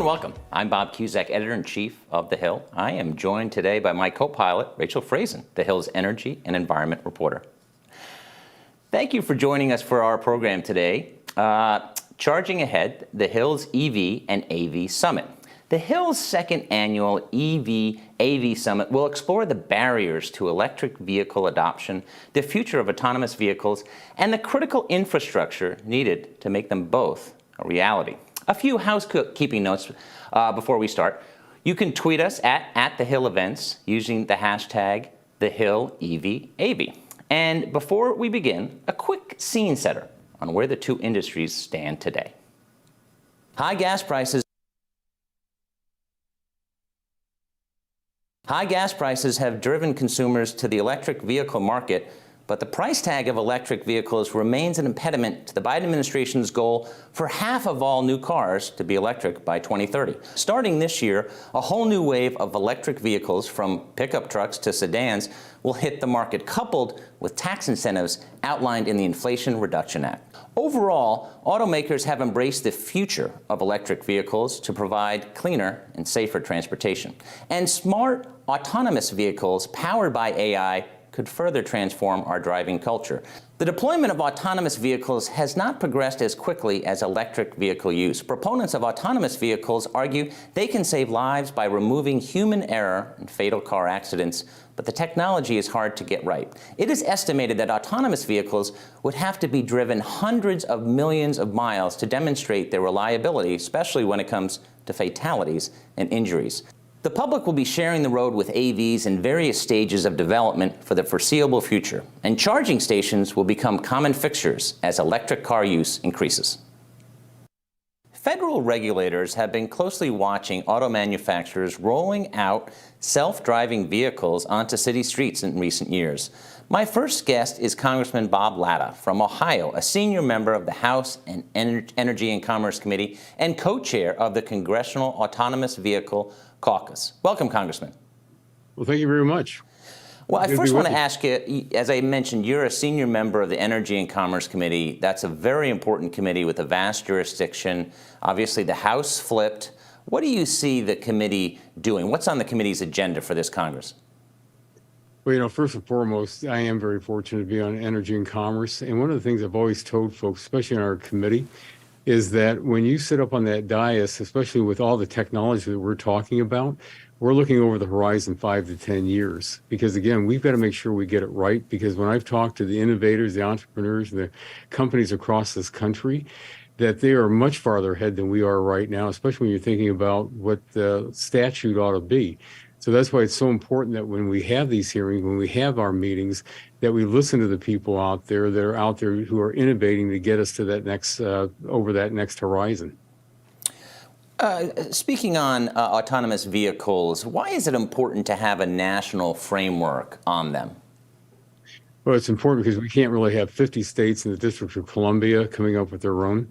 welcome. I'm Bob Cusack, Editor-in-Chief of The Hill. I am joined today by my co-pilot, Rachel Frazen, The Hill's Energy and Environment Reporter. Thank you for joining us for our program today. Charging Ahead, The Hill's EV and AV Summit. The Hill's second annual EV-AV Summit will explore the barriers to electric vehicle adoption, the future of autonomous vehicles, and the critical infrastructure needed to make them both a reality. A few housekeeping notes before we start. You can tweet us at The Hill Events using the hashtag TheHillEVAV. And before we begin, a quick scene setter on where the two industries stand today. High gas prices have driven consumers to the electric vehicle market, but the price tag of electric vehicles remains an impediment to the Biden administration's goal for half of all new cars to be electric by 2030. Starting this year, a whole new wave of electric vehicles, from pickup trucks to sedans, will hit the market, coupled with tax incentives outlined in the Inflation Reduction Act. Overall, automakers have embraced the future of electric vehicles to provide cleaner and safer transportation. And smart, autonomous vehicles powered by AI could further transform our driving culture. The deployment of autonomous vehicles has not progressed as quickly as electric vehicle use. Proponents of autonomous vehicles argue they can save lives by removing human error in fatal car accidents, but the technology is hard to get right. It is estimated that autonomous vehicles would have to be driven hundreds of millions of miles to demonstrate their reliability, especially when it comes to fatalities and injuries. The public will be sharing the road with AVs in various stages of development for the foreseeable future, and charging stations will become common fixtures as electric car use increases. Federal regulators have been closely watching auto manufacturers rolling out self-driving vehicles onto city streets in recent years. My first guest is Congressman Bob Latta from Ohio, a senior member of the House Energy and Commerce Committee and co-chair of the Congressional Autonomous Vehicle Caucus. Welcome, Congressman. Well, thank you very much. Well, I first want to ask you, as I mentioned, you're a senior member of the Energy and Commerce Committee. That's a very important committee with a vast jurisdiction. Obviously, the House flipped. What do you see the committee doing? What's on the committee's agenda for this Congress? Well, first and foremost, I am very fortunate to be on Energy and Commerce. And one of the things I've always told folks, especially in our committee, is that when you sit up on that dais, especially with all the technology that we're talking about, we're looking over the horizon 5 to 10 years. Because again, we've got to make sure we get it right. Because when I've talked to the innovators, the entrepreneurs, the companies across this country, that they are much farther ahead than we are right now, especially when you're thinking about what the statute ought to be. So that's why it's so important that when we have these hearings, when we have our meetings, that we listen to the people out there that are out there who are innovating to get us to that next, over that next horizon. Speaking on autonomous vehicles, why is it important to have a national framework on them? Well, it's important because we can't really have 50 states in the District of Columbia coming up with their own.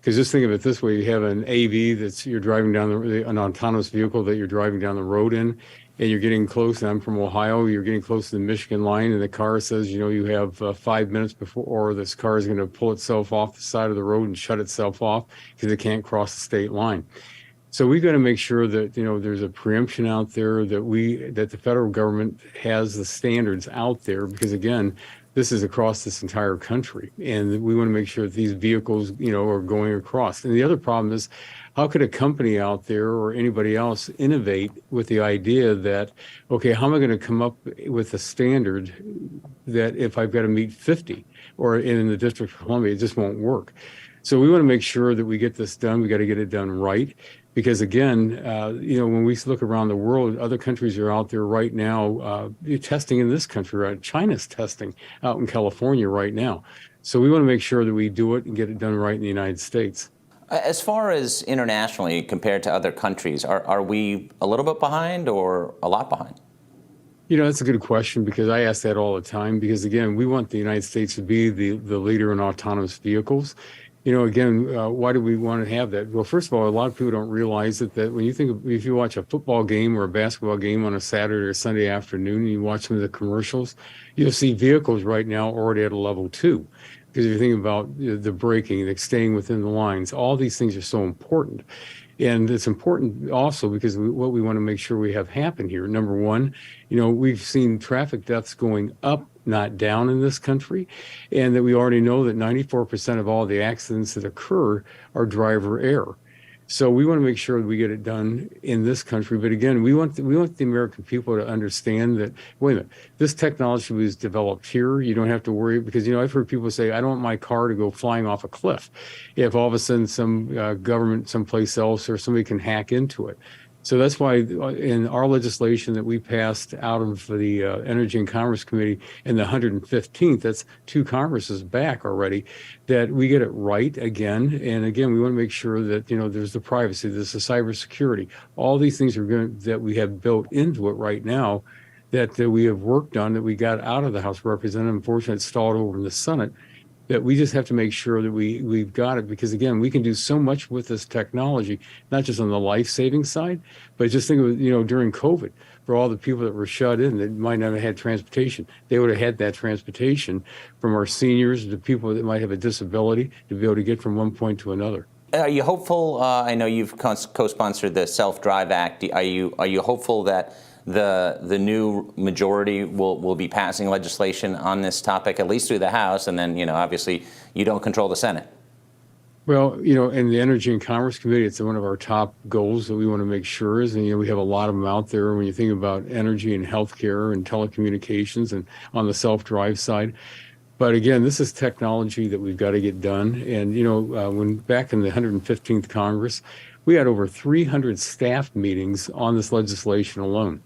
Because just think of it this way: you have an AV that's you're driving down an autonomous vehicle that you're driving down the road in, and you're getting close. And I'm from Ohio. You're getting close to the Michigan line, and the car says, you have 5 minutes before, or this car is going to pull itself off the side of the road and shut itself off because it can't cross the state line. So we've got to make sure that there's a preemption out there, that the federal government has the standards out there, because again, this is across this entire country, and we want to make sure that these vehicles, are going across. And the other problem is, how could a company out there or anybody else innovate with the idea that, okay, how am I going to come up with a standard that if I've got to meet 50, or in the District of Columbia, it just won't work. So we want to make sure that we get this done. We got to get it done right. Because again, when we look around the world, other countries are out there right now testing in this country. Right? China's testing out in California right now. So we want to make sure that we do it and get it done right in the United States. As far as internationally compared to other countries, are we a little bit behind or a lot behind? That's a good question, because I ask that all the time. Because again, we want the United States to be the leader in autonomous vehicles. Why do we want to have that? Well, first of all, a lot of people don't realize that when if you watch a football game or a basketball game on a Saturday or Sunday afternoon, and you watch some of the commercials, you'll see vehicles right now already at a level 2. Because if you think about the braking, the staying within the lines, all these things are so important. And it's important also because what we want to make sure we have happen here. Number one, we've seen traffic deaths going up, not down in this country, and that we already know that 94% of all the accidents that occur are driver error. So we want to make sure that we get it done in this country. But again, we want the American people to understand that, wait a minute, this technology was developed here. You don't have to worry because, I've heard people say, I don't want my car to go flying off a cliff if all of a sudden some government someplace else or somebody can hack into it. So that's why in our legislation that we passed out of the Energy and Commerce Committee in the 115th, that's two Congresses back already, that we get it right again. And again, we want to make sure that, there's the privacy, there's the cybersecurity, all these things that we have built into it right now that we have worked on, that we got out of the House of Representatives. Unfortunately, it's stalled over in the Senate. That we just have to make sure that we've got it because again, we can do so much with this technology, not just on the life-saving side, but just think of during COVID, for all the people that were shut in that might not have had transportation, they would have had that transportation from our seniors to people that might have a disability to be able to get from one point to another. Are you hopeful? I know you've co-sponsored the Self-Drive Act. Are you hopeful that the new majority will be passing legislation on this topic, at least through the House, and then obviously you don't control the Senate? Well, in the Energy and Commerce Committee, it's one of our top goals that we want to make sure is, and we have a lot of them out there when you think about energy and healthcare and telecommunications and on the self-drive side. But again, this is technology that we've got to get done. And, when back in the 115th Congress, we had over 300 staff meetings on this legislation alone.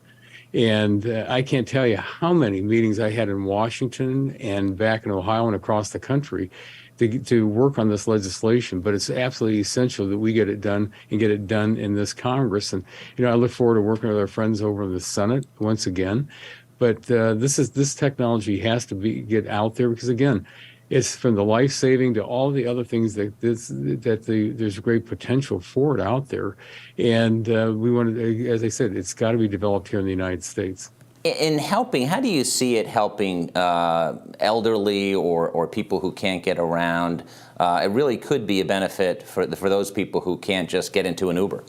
And I can't tell you how many meetings I had in Washington and back in Ohio and across the country to work on this legislation. But it's absolutely essential that we get it done and get it done in this Congress. And, I look forward to working with our friends over in the Senate once again. But this technology has to get out there because, again, it's from the life-saving to all the other things there's great potential for it out there. And we want to, as I said, it's got to be developed here in the United States. In helping, how do you see it helping elderly or people who can't get around? It really could be a benefit for those people who can't just get into an Uber.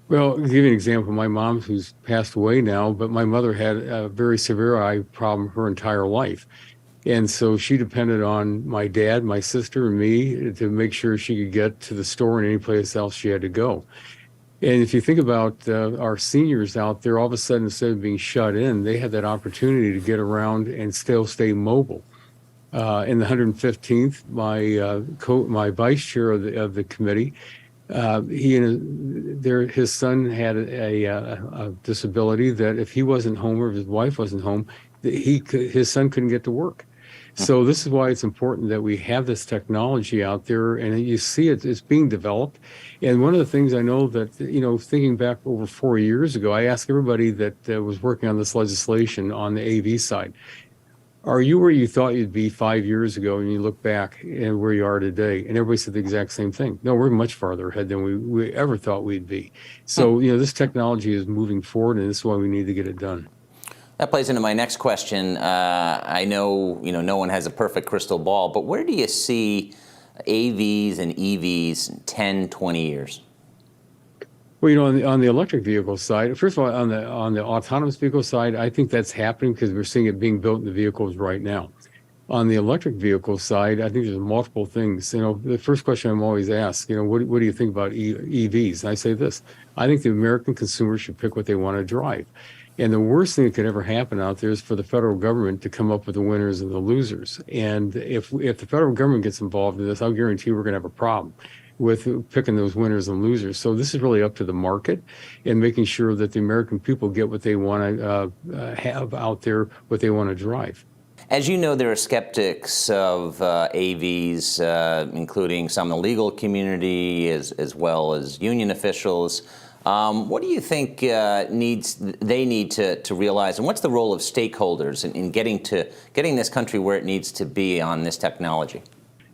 Well, to give you an example, my mom, who's passed away now, but my mother had a very severe eye problem her entire life. And so she depended on my dad, my sister, and me to make sure she could get to the store and any place else she had to go. And if you think about our seniors out there, all of a sudden, instead of being shut in, they had that opportunity to get around and still stay mobile. In the 115th, my vice chair of the committee, his son had a disability that if he wasn't home or if his wife wasn't home, his son couldn't get to work. So this is why it's important that we have this technology out there, and you see it's being developed. And one of the things I know that, thinking back over 4 years ago, I asked everybody that was working on this legislation on the AV side, are you where you thought you'd be 5 years ago and you look back and where you are today? And everybody said the exact same thing. No, we're much farther ahead than we ever thought we'd be. So, this technology is moving forward, and this is why we need to get it done. That plays into my next question. I know, no one has a perfect crystal ball, but where do you see AVs and EVs in 10, 20 years? Well, on the electric vehicle side, first of all, on the autonomous vehicle side, I think that's happening because we're seeing it being built in the vehicles right now. On the electric vehicle side, I think there's multiple things. The first question I'm always asked, what do you think about EVs? And I say this: I think the American consumer should pick what they want to drive. And the worst thing that could ever happen out there is for the federal government to come up with the winners and the losers. And if the federal government gets involved in this, I'll guarantee we're going to have a problem with picking those winners and losers. So this is really up to the market and making sure that the American people get what they want to have out there, what they want to drive. As you know, there are skeptics of AVs, including some in the legal community as well as union officials. What do you think they need to realize, and what's the role of stakeholders in getting this country where it needs to be on this technology?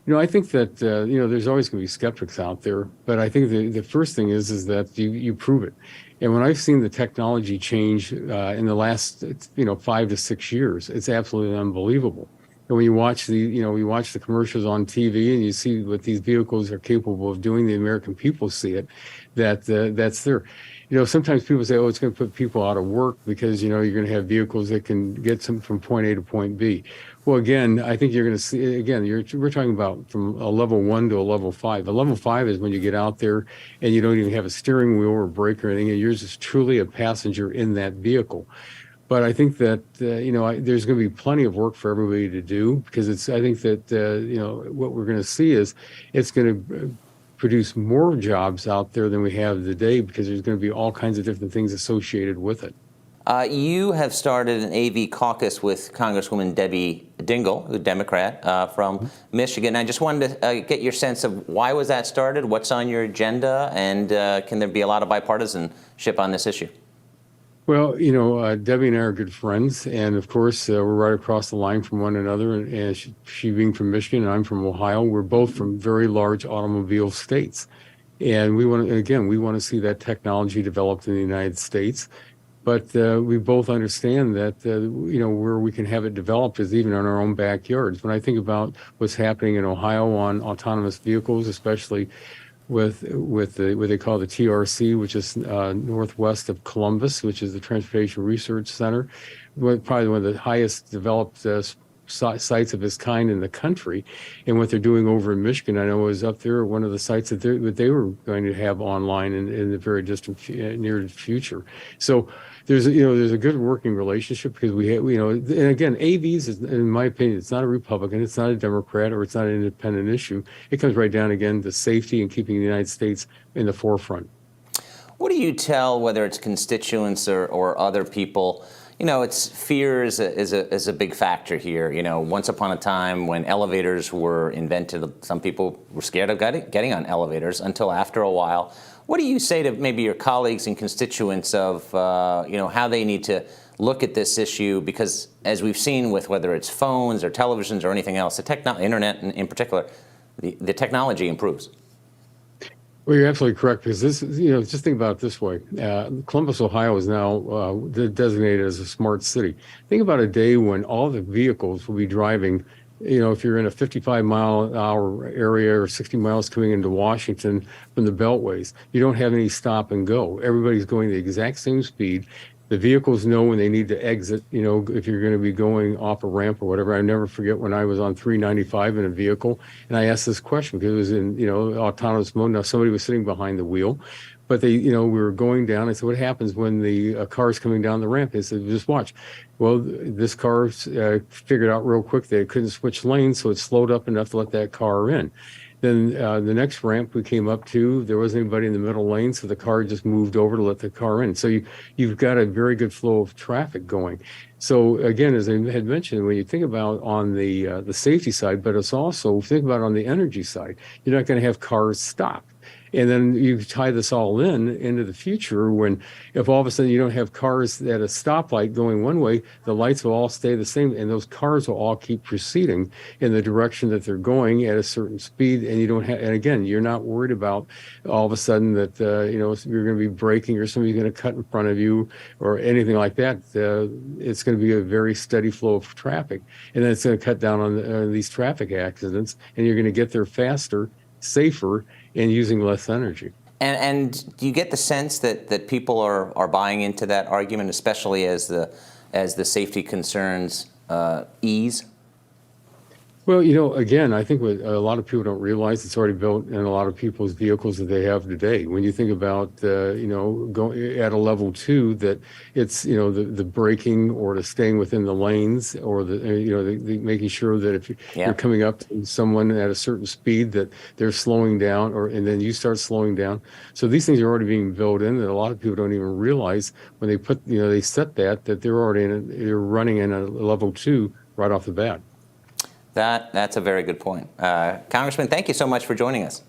I think that there's always going to be skeptics out there, but I think the first thing is that you prove it. And when I've seen the technology change in the last 5 to 6 years, it's absolutely unbelievable. And when you watch you watch the commercials on TV and you see what these vehicles are capable of doing, the American people see it, that's there. Sometimes people say, oh, it's going to put people out of work because, you're going to have vehicles that can get some from point A to point B. Well, again, I think you're going to see, again, we're talking about from a level 1 to a level 5. A level 5 is when you get out there and you don't even have a steering wheel or brake or anything, and you're just truly a passenger in that vehicle. But I think that, there's going to be plenty of work for everybody to do, because I think that, what we're going to see is it's going to produce more jobs out there than we have today, because there's going to be all kinds of different things associated with it. You have started an AV caucus with Congresswoman Debbie Dingell, a Democrat from Michigan. I just wanted to get your sense of why was that started, what's on your agenda, and can there be a lot of bipartisanship on this issue? Well, Debbie and I are good friends, and of course, we're right across the line from one another. And she being from Michigan, and I'm from Ohio, we're both from very large automobile states, and we want to see that technology developed in the United States. But we both understand that where we can have it developed is even in our own backyards. When I think about what's happening in Ohio on autonomous vehicles, especially with what they call the TRC, which is northwest of Columbus, which is the Transportation Research Center, probably one of the highest developed sites of its kind in the country. And what they're doing over in Michigan, I know, is up there one of the sites that they were going to have online in the very distant near future. So there's a good working relationship, because and again, AVs, in my opinion, it's not a Republican, it's not a Democrat, or it's not an independent issue. It comes right down again to safety and keeping the United States in the forefront. What do you tell, whether it's constituents or other people? It's fear is a big factor here. Once upon a time when elevators were invented, some people were scared of getting on elevators until after a while. What do you say to maybe your colleagues and constituents of, how they need to look at this issue? Because as we've seen with whether it's phones or televisions or anything else, the internet in particular, the technology improves. Well, you're absolutely correct, because this, just think about it this way. Columbus, Ohio is now designated as a smart city. Think about a day when all the vehicles will be driving, if you're in a 55-mile-an-hour area or 60 miles coming into Washington from the beltways, you don't have any stop and go. Everybody's going the exact same speed. The vehicles know when they need to exit, if you're going to be going off a ramp or whatever. I never forget when I was on 395 in a vehicle, and I asked this question because it was in, autonomous mode. Now, somebody was sitting behind the wheel, but we were going down. I said, what happens when the car's coming down the ramp? They said, just watch. Well, this car figured out real quick that it couldn't switch lanes, so it slowed up enough to let that car in. Then the next ramp we came up to, there wasn't anybody in the middle lane, so the car just moved over to let the car in. So you've got a very good flow of traffic going. So again, as I had mentioned, when you think about on the safety side, but it's also, think about on the energy side, you're not going to have cars stop. And then you tie this all into the future, when if all of a sudden you don't have cars at a stoplight going one way, the lights will all stay the same, and those cars will all keep proceeding in the direction that they're going at a certain speed. And you don't have, and again, you're not worried about all of a sudden that you're going to be braking or somebody's going to cut in front of you or anything like that. It's going to be a very steady flow of traffic, and then it's going to cut down on these traffic accidents, and you're going to get there faster, safer, and using less energy. And do you get the sense that people are buying into that argument, especially as the safety concerns ease? Well, again, I think what a lot of people don't realize, it's already built in a lot of people's vehicles that they have today. When you think about, going at a level 2, that it's, the braking or the staying within the lanes, or the making sure that if you're coming up to someone at a certain speed, that they're slowing down, and then you start slowing down. So these things are already being built in that a lot of people don't even realize when they put, they set that they're already they're running in a level 2 right off the bat. That's a very good point. Congressman, thank you so much for joining us.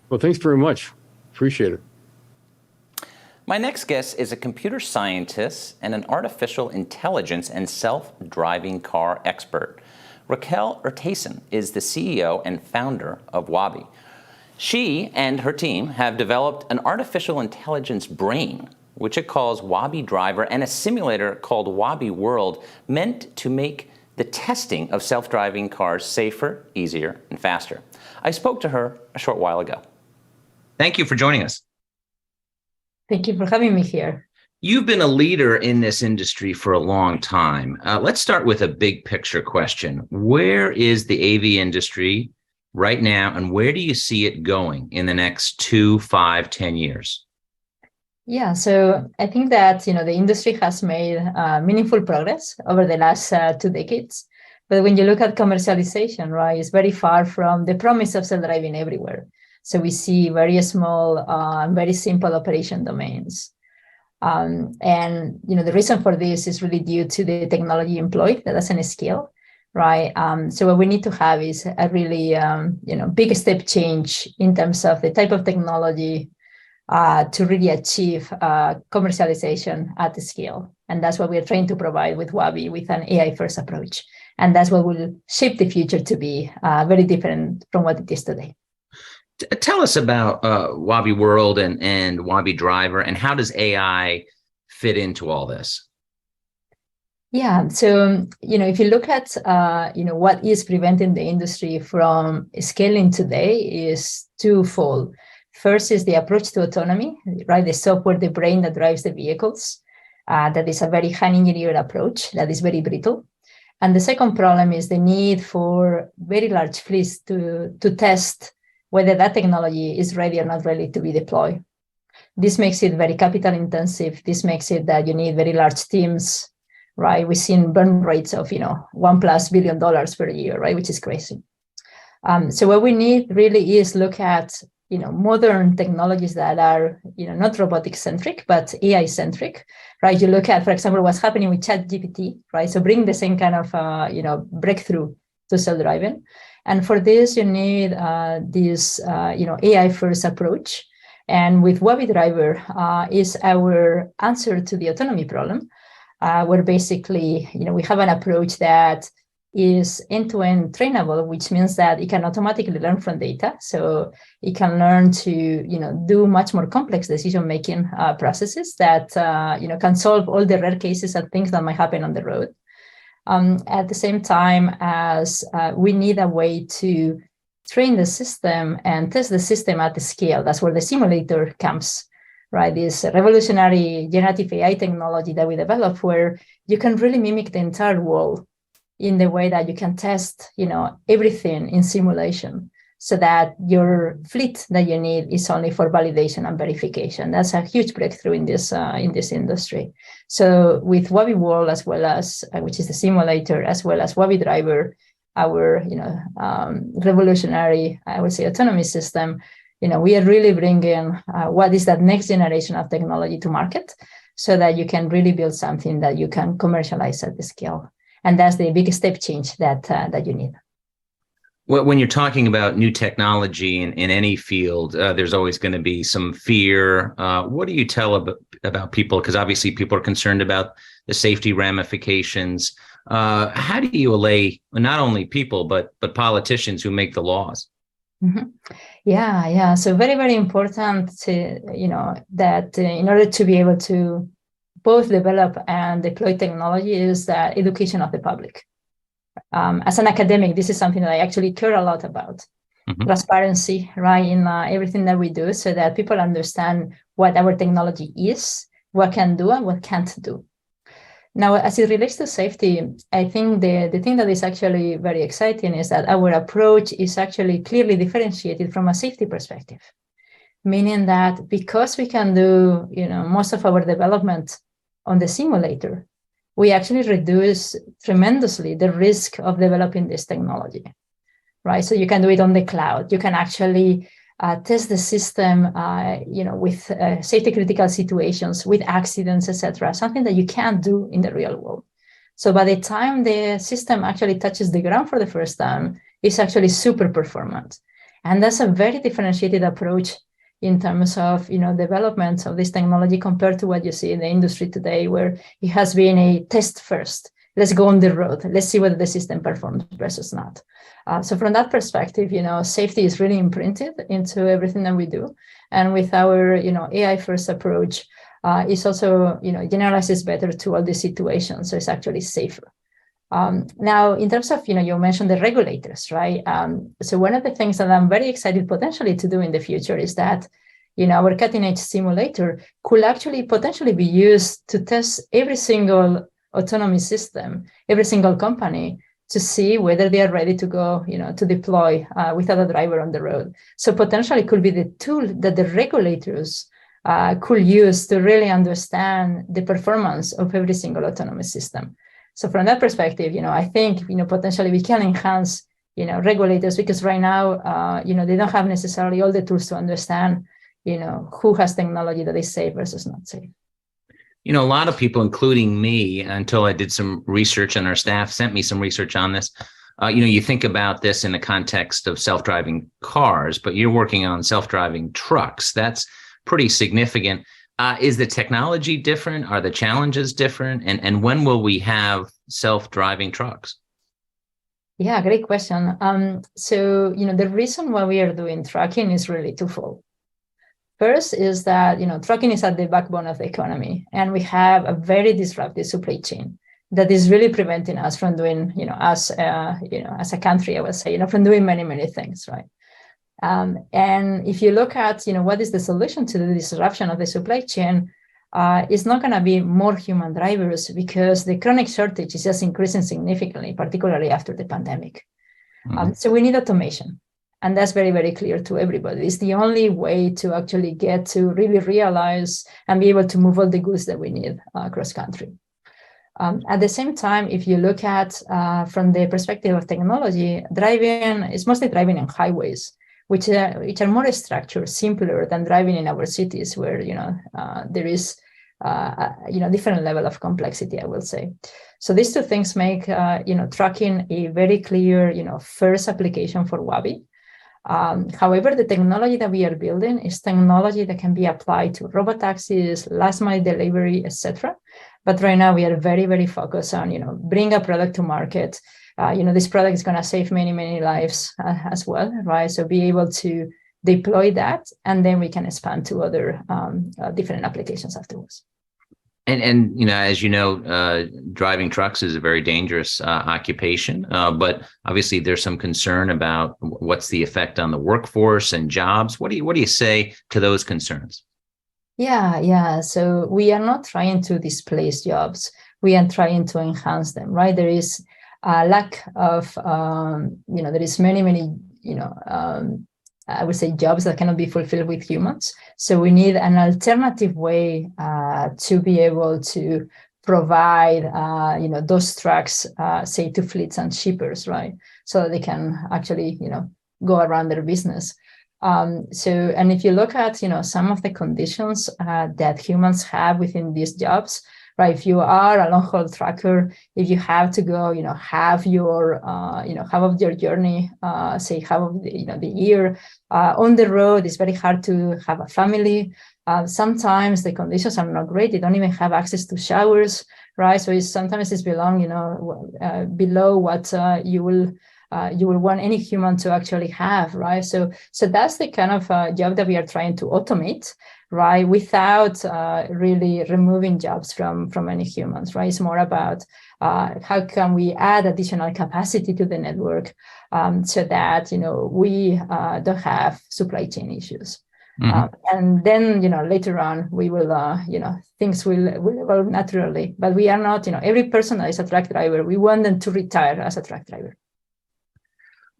Well, thanks very much. Appreciate it. My next guest is a computer scientist and an artificial intelligence and self-driving car expert. Raquel Urtasun is the CEO and founder of Waabi. She and her team have developed an artificial intelligence brain, which it calls Waabi Driver, and a simulator called Waabi World, meant to make the testing of self-driving cars safer, easier, and faster. I spoke to her a short while ago. Thank you for joining us. Thank you for having me here. You've been a leader in this industry for a long time. Let's start with a big picture question. Where is the AV industry right now, and where do you see it going in the next 2, 5, 10 years? Yeah, so I think that the industry has made meaningful progress over the last 2 decades. But when you look at commercialization, right, it's very far from the promise of self-driving everywhere. So we see very small, very simple operation domains. And the reason for this is really due to the technology employed that doesn't scale, right? So what we need to have is a really big step change in terms of the type of technology to really achieve commercialization at the scale. And that's what we're trying to provide with Waabi with an AI first approach. And that's what will shape the future to be very different from what it is today. Tell us about Waabi World and Waabi Driver, and how does AI fit into all this? Yeah, so if you look at what is preventing the industry from scaling today is twofold. First is the approach to autonomy, right? The software, the brain that drives the vehicles. That is a very hand-engineered approach that is very brittle. And the second problem is the need for very large fleets to test whether that technology is ready or not ready to be deployed. This makes it very capital intensive. This makes it that you need very large teams, right? We've seen burn rates of, $1+ billion per year, right? Which is crazy. So what we need really is look at, modern technologies that are, not robotic centric, but AI centric, right? You look at, for example, what's happening with ChatGPT, right? So bring the same kind of, breakthrough to self-driving. And for this, you need this, AI first approach. And with Waabi Driver is our answer to the autonomy problem, where basically, we have an approach that is end-to-end trainable, which means that it can automatically learn from data. So it can learn to, do much more complex decision-making processes that, can solve all the rare cases and things that might happen on the road. At the same time as we need a way to train the system and test the system at the scale. That's where the simulator comes, right? This revolutionary generative AI technology that we develop, where you can really mimic the entire world in the way that you can test, everything in simulation, so that your fleet that you need is only for validation and verification. That's a huge breakthrough in this industry. So with Waabi World, as well as which is the simulator, as well as Waabi Driver, our revolutionary, I would say, autonomy system, we are really bringing what is that next generation of technology to market, so that you can really build something that you can commercialize at the scale. And that's the biggest step change that you need. Well, when you're talking about new technology in any field, there's always going to be some fear. What do you tell about people? Because obviously people are concerned about the safety ramifications. How do you allay not only people, but politicians who make the laws? Mm-hmm. Yeah. So very, very important to, that in order to be able to both develop and deploy technology is the education of the public. As an academic, this is something that I actually care a lot about. Mm-hmm. Transparency, right, in everything that we do, so that people understand what our technology is, what can do and what can't do. Now, as it relates to safety, I think the thing that is actually very exciting is that our approach is actually clearly differentiated from a safety perspective, meaning that because we can do, most of our development on the simulator, we actually reduce tremendously the risk of developing this technology, right? So you can do it on the cloud. You can actually test the system, with safety critical situations, with accidents, etc. Something that you can't do in the real world. So by the time the system actually touches the ground for the first time, it's actually super performant. And that's a very differentiated approach in terms of, development of this technology compared to what you see in the industry today, where it has been a test first. Let's go on the road. Let's see whether the system performs versus not. So from that perspective, safety is really imprinted into everything that we do. And with our, AI first approach, it's also, generalizes better to all these situations. So it's actually safer. Now, in terms of, you mentioned the regulators, right? So one of the things that I'm very excited potentially to do in the future is that, our cutting edge simulator could actually potentially be used to test every single autonomy system, every single company, to see whether they are ready to go, to deploy without a driver on the road. So potentially it could be the tool that the regulators could use to really understand the performance of every single autonomous system. So from that perspective, I think, potentially we can enhance, regulators, because right now, they don't have necessarily all the tools to understand, who has technology that is safe versus not safe. A lot of people, including me, until I did some research and our staff sent me some research on this, you think about this in the context of self-driving cars, but you're working on self-driving trucks. That's pretty significant. Is the technology different? Are the challenges different? And when will we have self-driving trucks? Yeah, great question. So, the reason why we are doing trucking is really twofold. First is that, trucking is at the backbone of the economy, and we have a very disruptive supply chain that is really preventing us from doing, as a country, I would say, from doing many, many things, right? And if you look at, what is the solution to the disruption of the supply chain, it's not going to be more human drivers, because the chronic shortage is just increasing significantly, particularly after the pandemic. So we need automation. And that's very, very clear to everybody. It's the only way to actually get to really realize and be able to move all the goods that we need across country. At the same time, if you look at from the perspective of technology, driving is mostly driving on highways, which are more structured, simpler than driving in our cities, where there is different level of complexity, I will say. So these two things make trucking a very clear first application for Waabi. However, the technology that we are building is technology that can be applied to robotaxis, last mile delivery, etc. But right now we are very, very focused on bring a product to market. This product is going to save many, many lives as well, right? So be able to deploy that, and then we can expand to other different applications afterwards. And as you know, driving trucks is a very dangerous occupation, but obviously there's some concern about what's the effect on the workforce and jobs. What do you say to those concerns? Yeah. So we are not trying to displace jobs. We are trying to enhance them, right? There is a lack of, there is many, I would say, jobs that cannot be fulfilled with humans. So we need an alternative way to be able to provide, those trucks, say, to fleets and shippers, right? So that they can actually, go around their business. And if you look at, some of the conditions that humans have within these jobs, right? If you are a long haul trucker, if you have to go, half your, half of your journey, say half of the year on the road, it's very hard to have a family. Sometimes the conditions are not great. They don't even have access to showers, right? So sometimes it's below what you will want any human to actually have, right? So that's the kind of job that we are trying to automate, right? Without really removing jobs from any humans, right? It's more about how can we add additional capacity to the network so that, we don't have supply chain issues. And then, later on, we will, things will evolve naturally. But we are not, every person that is a truck driver, we want them to retire as a truck driver.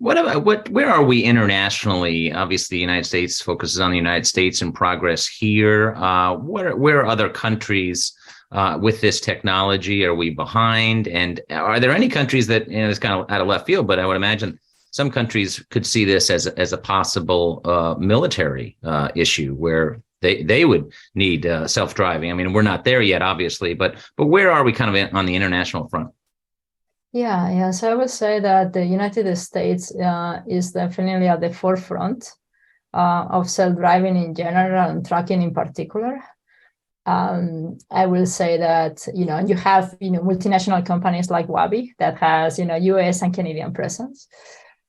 Where are we internationally? Obviously, the United States focuses on the United States and progress here. Where are other countries with this technology? Are we behind? And are there any countries that, it's kind of out of left field, but I would imagine some countries could see this as a possible military issue where they would need self-driving. I mean, we're not there yet, obviously, but where are we kind of on the international front? Yeah. So I would say that the United States is definitely at the forefront of self-driving in general and trucking in particular. I will say that, you have, multinational companies like Waabi that has, US and Canadian presence.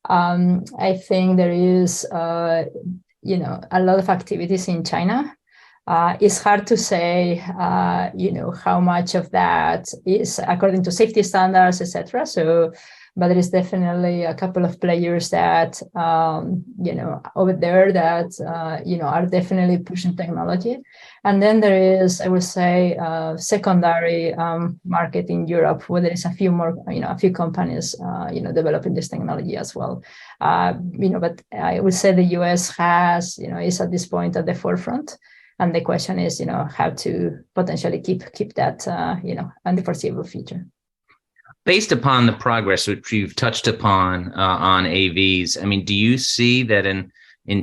I think there is, a lot of activities in China. It's hard to say, how much of that is according to safety standards, etc. So, but there is definitely a couple of players that, over there that, are definitely pushing technology. And then there is, I would say, secondary market in Europe, where there is a few more, a few companies, developing this technology as well. But I would say the US is at this point at the forefront. And the question is, how to potentially keep that, in the foreseeable future. Based upon the progress which you've touched upon on AVs, I mean, do you see that in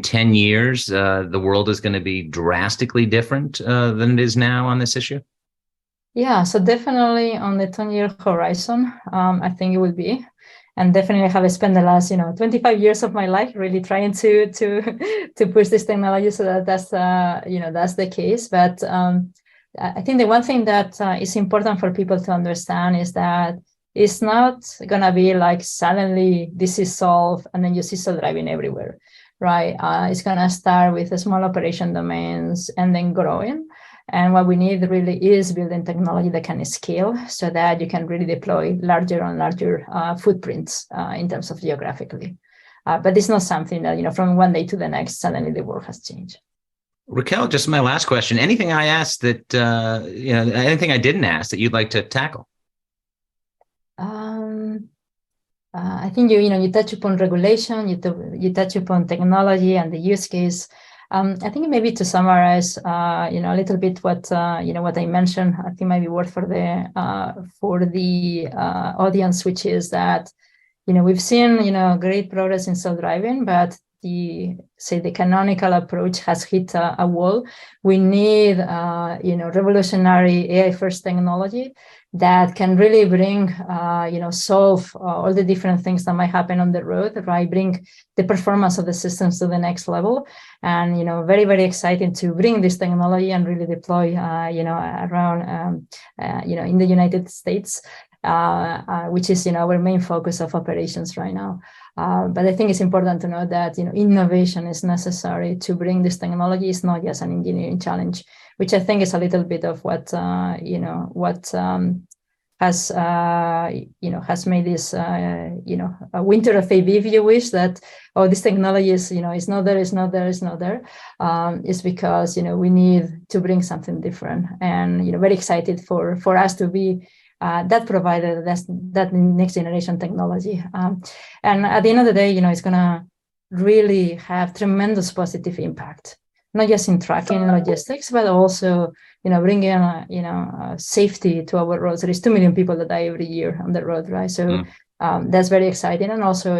10 years, the world is going to be drastically different than it is now on this issue? Yeah, so definitely on the 10-year horizon, I think it will be. And definitely have spent the last, 25 years of my life really trying to push this technology so that's the case. But I think the one thing that is important for people to understand is that it's not gonna be like suddenly this is solved and then you see self-driving everywhere, right? It's gonna start with the small operation domains and then growing. And what we need really is building technology that can scale so that you can really deploy larger and larger footprints in terms of geographically. But it's not something that, from one day to the next, suddenly the world has changed. Raquel, just my last question. Anything I asked that, anything I didn't ask that you'd like to tackle? I think you touch upon regulation, you touch upon technology and the use case. I think maybe to summarize, a little bit what I mentioned, I think might be worth for the audience, which is that, we've seen, great progress in self-driving, but the canonical approach has hit a wall. We need, revolutionary AI-first technology that can really bring, solve all the different things that might happen on the road, right? Bring the performance of the systems to the next level. And, very, very exciting to bring this technology and really deploy, around, in the United States, which is, our main focus of operations right now. But I think it's important to know that, innovation is necessary to bring this technology. It's not just an engineering challenge, which I think is a little bit of what has made this, a winter of AV, if you wish, that, this technology is, it's not there. It's because, we need to bring something different, and, very excited for us to be that provider, that next generation technology. And at the end of the day, it's going to really have tremendous positive impact, not just in tracking and logistics, but also, bringing, safety to our roads. There is 2 million people that die every year on the road, right? So that's very exciting. And also,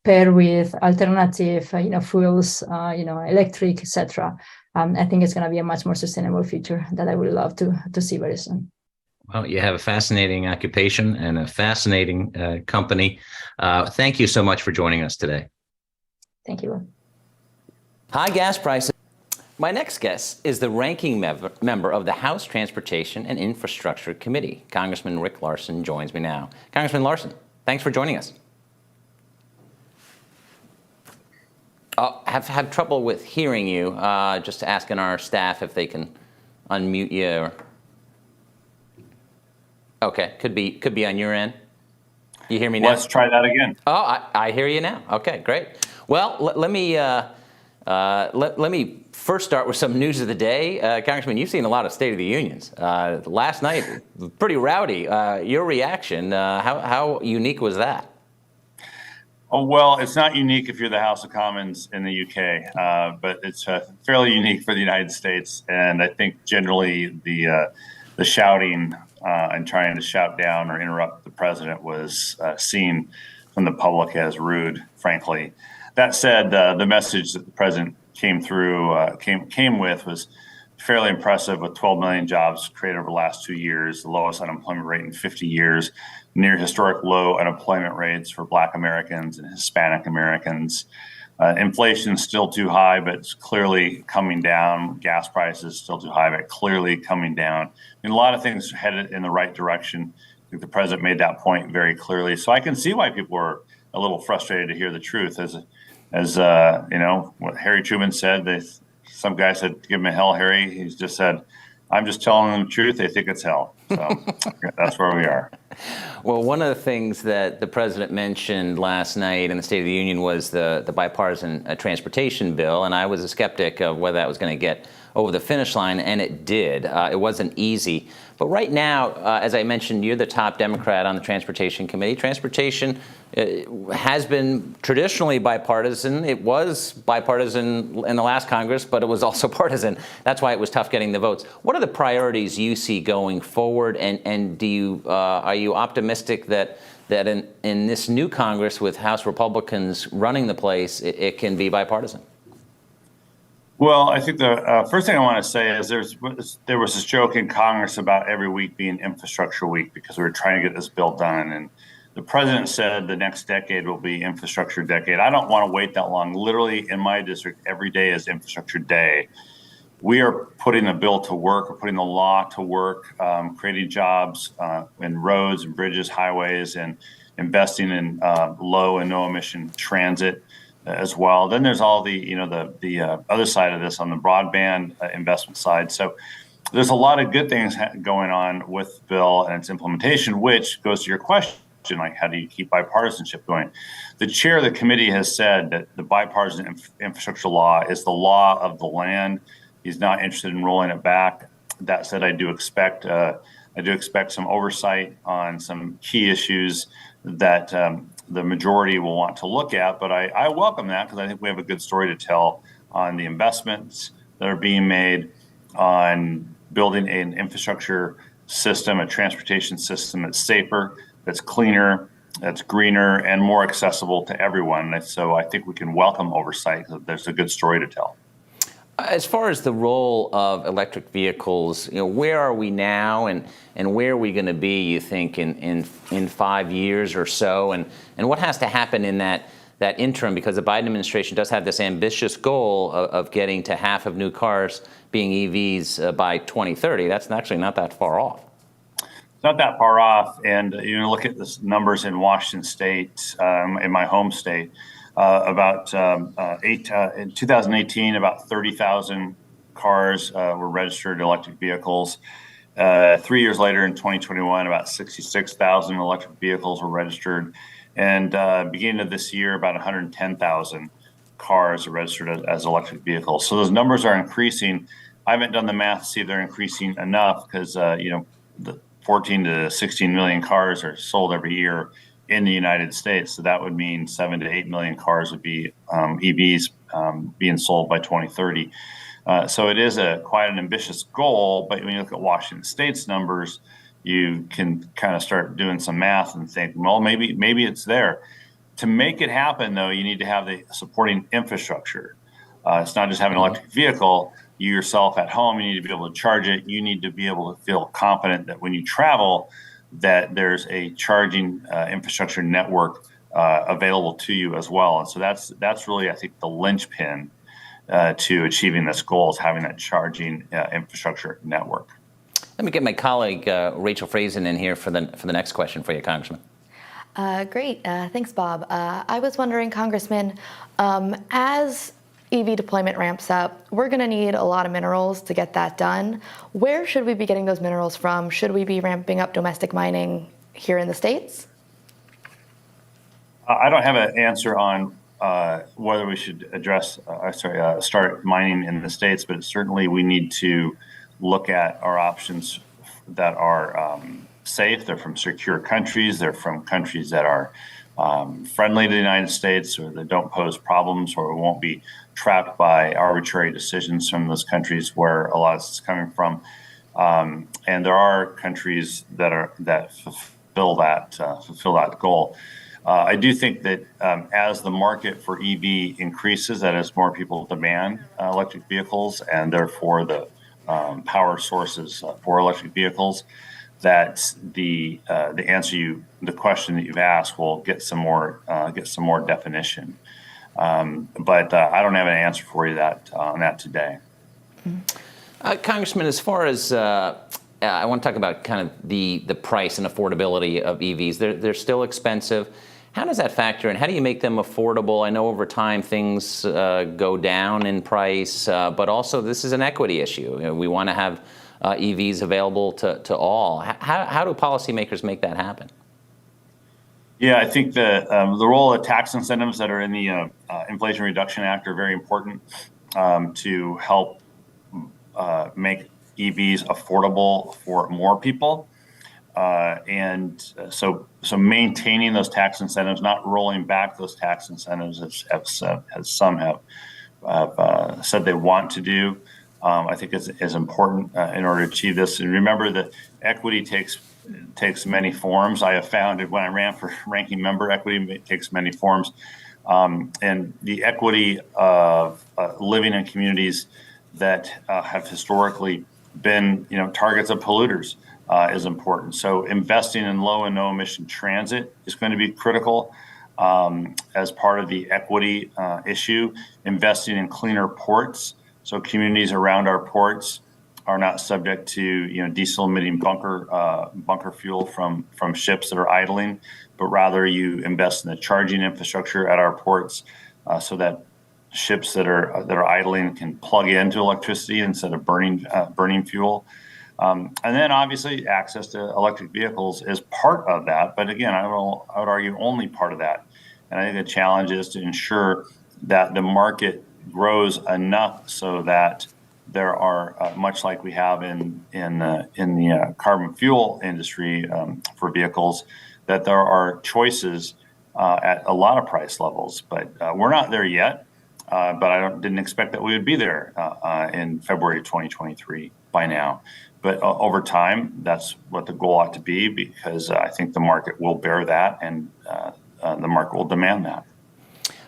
pair with alternative, fuels, electric, etc. I think it's going to be a much more sustainable future that I would love to see very soon. Well, you have a fascinating occupation and a fascinating company. Thank you so much for joining us today. Thank you. High gas prices. My next guest is the ranking member of the House Transportation and Infrastructure Committee. Congressman Rick Larsen joins me now. Congressman Larsen, thanks for joining us. Have had trouble with hearing you. Just asking our staff if they can unmute you. Or... Okay, could be on your end. You hear me now? Let's try that again. Oh, I hear you now. Okay, great. Well, let me first start with some news of the day. Congressman, you've seen a lot of State of the Unions. Last night, pretty rowdy. Your reaction, how unique was that? Oh, well, it's not unique if you're the House of Commons in the UK, but it's fairly unique for the United States. And I think generally the shouting and trying to shout down or interrupt the president was seen from the public as rude, frankly. That said, the message that the president came with was fairly impressive, with 12 million jobs created over the last 2 years, the lowest unemployment rate in 50 years, near historic low unemployment rates for Black Americans and Hispanic Americans. Inflation is still too high, but it's clearly coming down. Gas prices still too high, but clearly coming down. And a lot of things headed in the right direction. I think the president made that point very clearly. So I can see why people were a little frustrated to hear the truth. As what Harry Truman said, some guy said, give him a hell, Harry. He's just said, I'm just telling them the truth. They think it's hell. So that's where we are. Well, one of the things that the president mentioned last night in the State of the Union was the bipartisan transportation bill, and I was a skeptic of whether that was going to get over the finish line, and it did. It wasn't easy. But right now, as I mentioned, you're the top Democrat on the Transportation Committee. Transportation has been traditionally bipartisan. It was bipartisan in the last Congress, but it was also partisan. That's why it was tough getting the votes. What are the priorities you see going forward, and do you are you optimistic that in this new Congress with House Republicans running the place, it can be bipartisan? Well, I think the first thing I want to say is there was this joke in Congress about every week being infrastructure week because we were trying to get this bill done. And the president said the next decade will be infrastructure decade. I don't want to wait that long. Literally in my district, every day is infrastructure day. We are putting the bill to work. We're putting the law to work, creating jobs in roads and bridges, highways, and investing in low and no emission transit as well. Then there's all the other side of this on the broadband investment side. So there's a lot of good things going on with the bill and its implementation, which goes to your question, like how do you keep bipartisanship going? The chair of the committee has said that the bipartisan infrastructure law is the law of the land. He's not interested in rolling it back. That said, I do expect some oversight on some key issues that the majority will want to look at, but I welcome that because I think we have a good story to tell on the investments that are being made on building an infrastructure system, a transportation system that's safer, that's cleaner, that's greener, and more accessible to everyone. And so I think we can welcome oversight because there's a good story to tell. As far as the role of electric vehicles, where are we now, and where are we going to be, you think, in 5 years or so, and what has to happen in that interim, because the Biden administration does have this ambitious goal of getting to half of new cars being EVs by 2030. That's actually not that far off. It's not that far off, and look at the numbers in Washington State, in my home state. In 2018, about 30,000 cars were registered electric vehicles. 3 years later, in 2021, about 66,000 electric vehicles were registered. And beginning of this year, about 110,000 cars are registered as electric vehicles. So those numbers are increasing. I haven't done the math to see if they're increasing enough because, the 14 to 16 million cars are sold every year in the United States. So that would mean 7 to 8 million cars would be EVs being sold by 2030. So it is quite an ambitious goal, but when you look at Washington State's numbers, you can kind of start doing some math and think, well, maybe it's there. To make it happen, though, you need to have the supporting infrastructure. It's not just having an electric vehicle. You yourself at home, you need to be able to charge it. You need to be able to feel confident that when you travel, that there's a charging infrastructure network available to you as well. And so that's really, I think, the linchpin to achieving this goal is having that charging infrastructure network. Let me get my colleague Rachel Friesen in here for the next question for you, Congressman. Great. Thanks, Bob. I was wondering, Congressman, as EV deployment ramps up, we're going to need a lot of minerals to get that done. Where should we be getting those minerals from? Should we be ramping up domestic mining here in the States? I don't have an answer on whether we should start mining in the States, but certainly we need to look at our options that are safe. They're from secure countries. They're from countries that are friendly to the United States, or that don't pose problems, or won't be trapped by arbitrary decisions from those countries where a lot of this is coming from. And there are countries that fulfill that goal. I do think that as the market for EV increases, that as more people demand electric vehicles, and therefore the power sources for electric vehicles, that the question that you've asked will get some more definition. But I don't have an answer for you on that today. Congressman, as far as I want to talk about kind of the price and affordability of EVs. They're still expensive. How does that factor in? How do you make them affordable? I know over time things go down in price, but also this is an equity issue. You know, we want to have EVs available to all. How do policymakers make that happen? Yeah, I think the role of tax incentives that are in the Inflation Reduction Act are very important to help make EVs affordable for more people. So maintaining those tax incentives, not rolling back those tax incentives as some have said they want to do, I think is important in order to achieve this. And remember that equity takes many forms. I have found that when I ran for ranking member, equity takes many forms. And the equity of living in communities that have historically been, targets of polluters is important. So investing in low and no emission transit is going to be critical as part of the equity issue. Investing in cleaner ports, so communities around our ports are not subject to diesel emitting bunker fuel from ships that are idling, but rather you invest in the charging infrastructure at our ports so that ships that are idling can plug into electricity instead of burning fuel. And then obviously access to electric vehicles is part of that. But again, I would argue only part of that. And I think the challenge is to ensure that the market grows enough so that there are, much like we have in the carbon fuel industry for vehicles, that there are choices at a lot of price levels. But we're not there yet. But I didn't expect that we would be there in February 2023 by now. But over time, that's what the goal ought to be, because I think the market will bear that, and the market will demand that.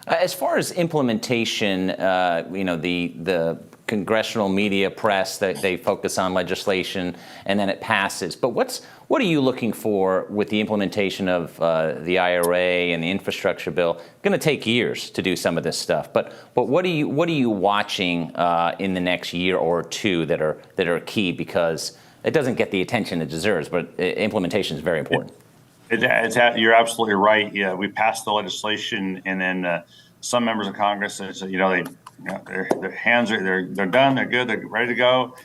As far as implementation, the congressional media press, that they focus on legislation and then it passes. But what are you looking for with the implementation of the IRA and the infrastructure bill? It's going to take years to do some of this stuff. But what are you watching in the next year or two that are key, because it doesn't get the attention it deserves, but implementation is very important. You're absolutely right. Yeah, we passed the legislation, and then some members of Congress, their hands are they're done, they're good, they're ready to go.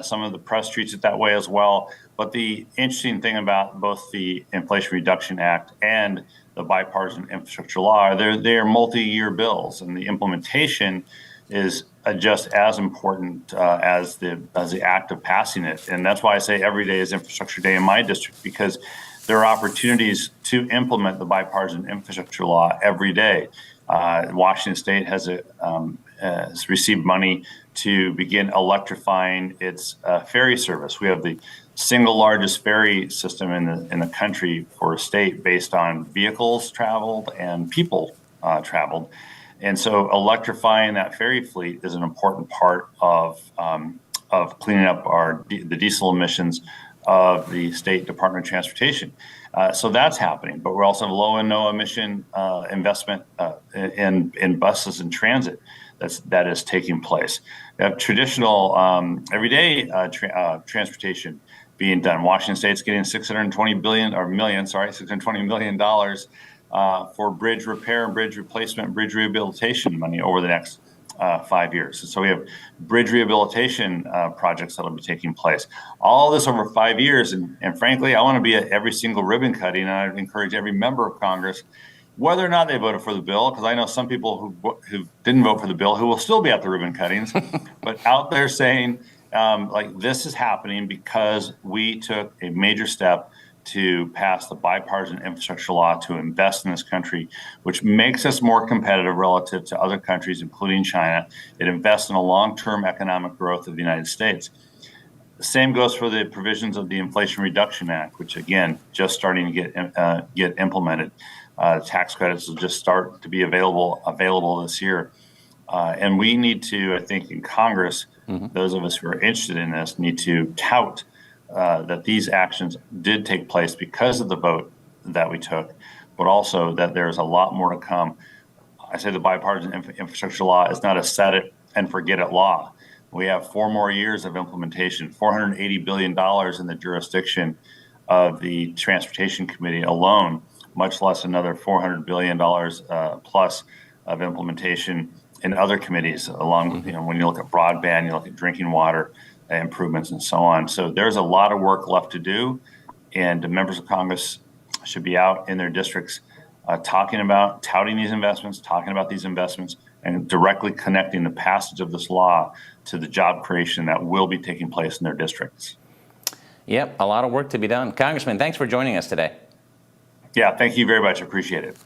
Some of the press treats it that way as well. But the interesting thing about both the Inflation Reduction Act and the bipartisan infrastructure law are they're multi-year bills, and the implementation is just as important as the act of passing it. And that's why I say every day is Infrastructure Day in my district, because there are opportunities to implement the bipartisan infrastructure law every day. Washington State has received money to begin electrifying its ferry service. We have the single largest ferry system in the country for a state based on vehicles traveled and people traveled. And so electrifying that ferry fleet is an important part of cleaning up the diesel emissions of the State Department of Transportation. So that's happening. But we're also low and no emission investment in buses and transit that is taking place. We have traditional everyday transportation being done. Washington State's getting $620 million for bridge repair and bridge replacement and bridge rehabilitation money over the next 5 years. And so we have bridge rehabilitation projects that will be taking place. All this over 5 years. And frankly, I want to be at every single ribbon cutting. And I encourage every member of Congress, whether or not they voted for the bill, because I know some people who didn't vote for the bill who will still be at the ribbon cuttings, but out there saying, this is happening because we took a major step to pass the bipartisan infrastructure law to invest in this country, which makes us more competitive relative to other countries, including China. It invests in a long-term economic growth of the United States. The same goes for the provisions of the Inflation Reduction Act, which again, just starting to get implemented. Tax credits will just start to be available this year. And we need to, I think, in Congress, those of us who are interested in this need to tout that these actions did take place because of the vote that we took, but also that there's a lot more to come. I say the bipartisan infrastructure law is not a set it and forget it law. We have 4 more years of implementation, $480 billion in the jurisdiction of the Transportation Committee alone much less another $400 billion plus of implementation in other committees along, when you look at broadband, you look at drinking water improvements and so on. So there's a lot of work left to do, and the members of Congress should be out in their districts touting these investments, talking about these investments, and directly connecting the passage of this law to the job creation that will be taking place in their districts. Yep, a lot of work to be done. Congressman, thanks for joining us today. Yeah, thank you very much. Appreciate it.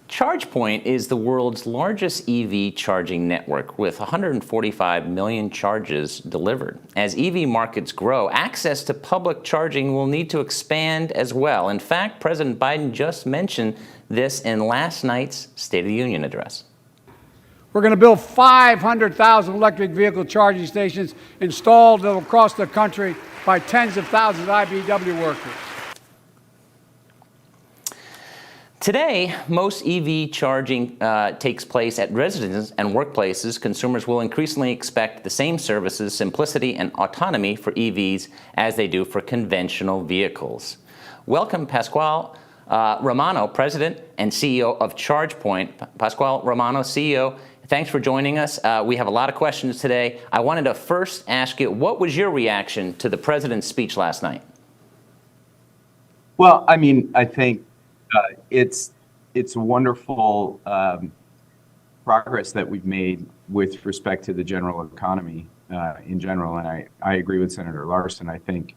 ChargePoint is the world's largest EV charging network with 145 million charges delivered. As EV markets grow, access to public charging will need to expand as well. In fact, President Biden just mentioned this in last night's State of the Union address. We're going to build 500,000 electric vehicle charging stations installed across the country by tens of thousands of IBEW workers. Today, most EV charging takes place at residences and workplaces. Consumers will increasingly expect the same services, simplicity, and autonomy for EVs as they do for conventional vehicles. Welcome, Pasquale Romano, President and CEO of ChargePoint. Pasquale Romano, CEO, thanks for joining us. We have a lot of questions today. I wanted to first ask you, what was your reaction to the President's speech last night? Well, I mean, I think it's wonderful progress that we've made with respect to the general economy in general, and I agree with Senator Larson. I think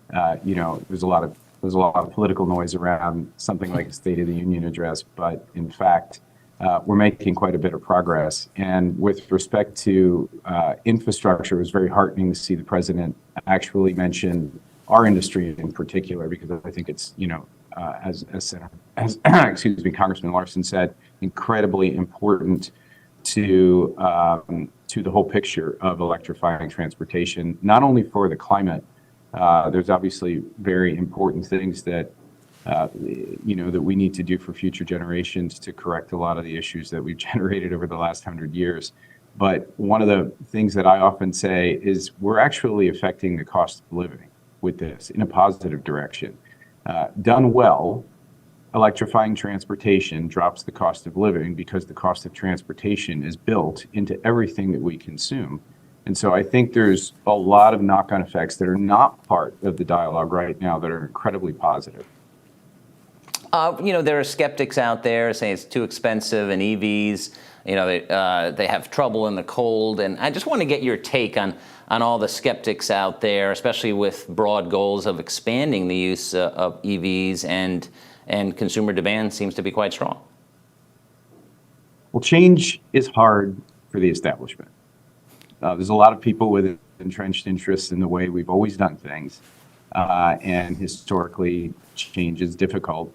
there's a lot of political noise around something like a State of the Union address, but in fact, we're making quite a bit of progress. And with respect to infrastructure, it was very heartening to see the president actually mention our industry in particular, because I think it's as excuse me, Congressman Larson said, incredibly important to the whole picture of electrifying transportation, not only for the climate. There's obviously very important things that that we need to do for future generations to correct a lot of the issues that we've generated over the last 100 years. But one of the things that I often say is we're actually affecting the cost of living with this in a positive direction. Done well, electrifying transportation drops the cost of living because the cost of transportation is built into everything that we consume. And so I think there's a lot of knock-on effects that are not part of the dialogue right now that are incredibly positive. There are skeptics out there saying it's too expensive and EVs, they have trouble in the cold. And I just want to get your take on all the skeptics out there, especially with broad goals of expanding the use of EVs, and consumer demand seems to be quite strong. Well, change is hard for the establishment. There's a lot of people with entrenched interests in the way we've always done things. And historically, change is difficult,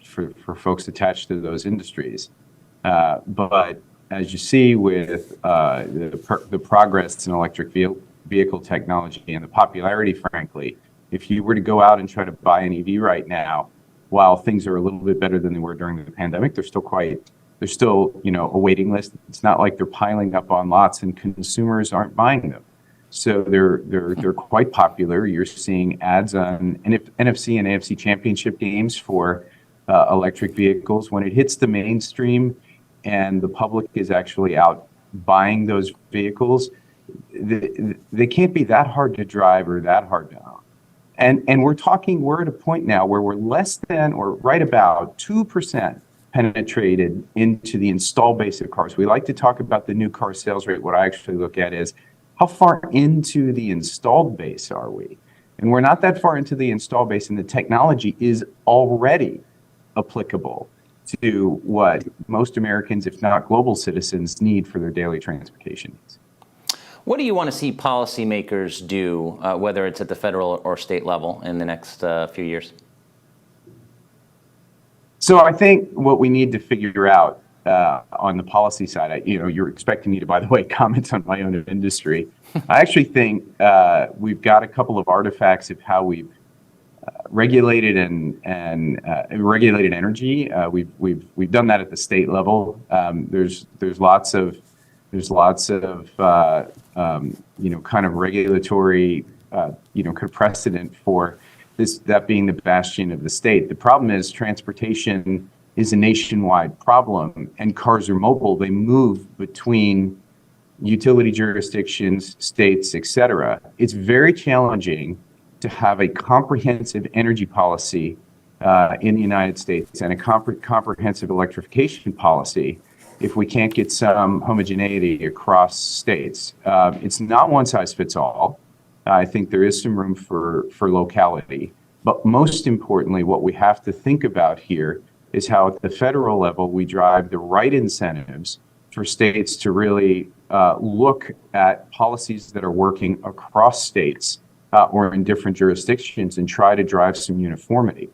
for folks attached to those industries. But as you see with the progress in electric vehicle technology and the popularity, frankly, if you were to go out and try to buy an EV right now, while things are a little bit better than they were during the pandemic, there's still a waiting list. It's not like they're piling up on lots and consumers aren't buying them. So they're quite popular. You're seeing ads on NFC and AFC championship games for electric vehicles. When it hits the mainstream and the public is actually out buying those vehicles, they can't be that hard to drive or that hard to own. And we're at a point now where we're less than or right about 2% penetrated into the install base of cars. We like to talk about the new car sales rate. What I actually look at is how far into the installed base are we? And we're not that far into the install base, and the technology is already applicable to what most Americans, if not global citizens, need for their daily transportation needs. What do you want to see policymakers do, whether it's at the federal or state level, in the next few years? So I think what we need to figure out on the policy side, you're expecting me to, by the way, comment on my own industry. I actually think we've got a couple of artifacts of how we've regulated and regulated energy. We've done that at the state level. There's lots of kind of regulatory kind of precedent for that being the bastion of the state. The problem is transportation is a nationwide problem, and cars are mobile. They move between utility jurisdictions, states, et cetera. It's very challenging to have a comprehensive energy policy in the United States and a comprehensive electrification policy if we can't get some homogeneity across states. It's not one size fits all. I think there is some room for locality. But most importantly, what we have to think about here is how at the federal level we drive the right incentives for states to really look at policies that are working across states or in different jurisdictions and try to drive some uniformity.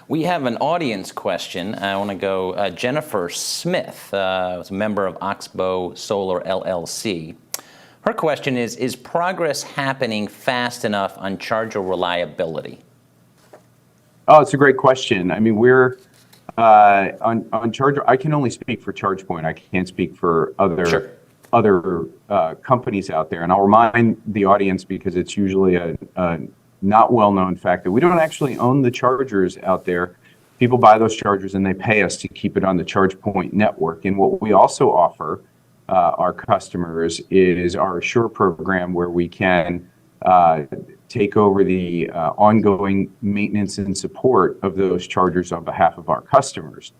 We have an audience question. I want to go Jennifer Smith, a member of Oxbow Solar LLC. Her question is progress happening fast enough on charger reliability? Oh, it's a great question. I mean, we're on charger. I can only speak for ChargePoint. I can't speak for other companies out there. And I'll remind the audience, because it's usually a not well-known fact, that we don't actually own the chargers out there. People buy those chargers and they pay us to keep it on the ChargePoint network. And what we also offer our customers is our Assure program, where we can take over the ongoing maintenance and support of those chargers on behalf of our customers.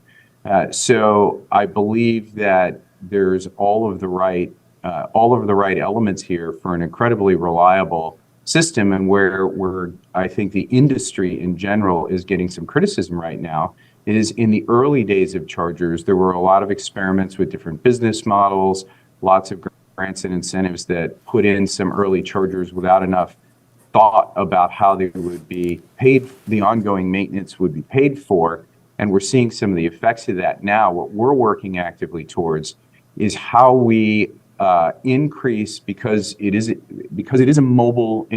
So I believe that there's all of the right elements here for an incredibly reliable system, and where I think the industry in general is getting some criticism right now is in the early days of chargers. There were a lot of experiments with different business models, lots of grants and incentives that put in some early chargers without enough thought about how they would be paid, the ongoing maintenance would be paid for. And we're seeing some of the effects of that now. What we're working actively towards is how we increase, because it is a mobile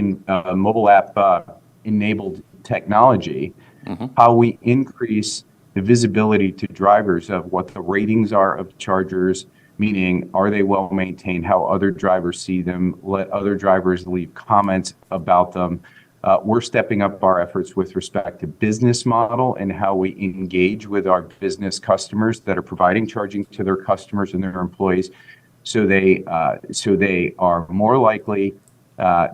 app enabled technology, how we increase the visibility to drivers of what the ratings are of chargers, meaning are they well maintained, how other drivers see them, let other drivers leave comments about them. We're stepping up our efforts with respect to business model and how we engage with our business customers that are providing charging to their customers and their employees, so they are more likely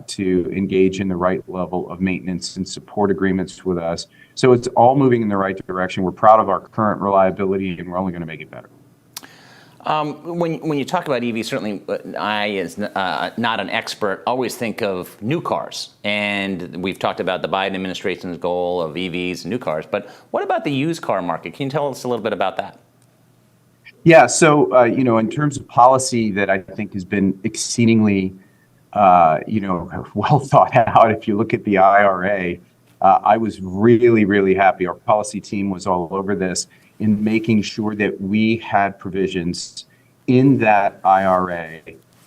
to engage in the right level of maintenance and support agreements with us. So it's all moving in the right direction. We're proud of our current reliability, and we're only going to make it better. When you talk about EVs, certainly I, as not an expert, always think of new cars. And we've talked about the Biden administration's goal of EVs and new cars. But what about the used car market? Can you tell us a little bit about that? Yeah, so, in terms of policy that I think has been exceedingly, well thought out, if you look at the IRA, I was really, really happy. Our policy team was all over this in making sure that we had provisions in that IRA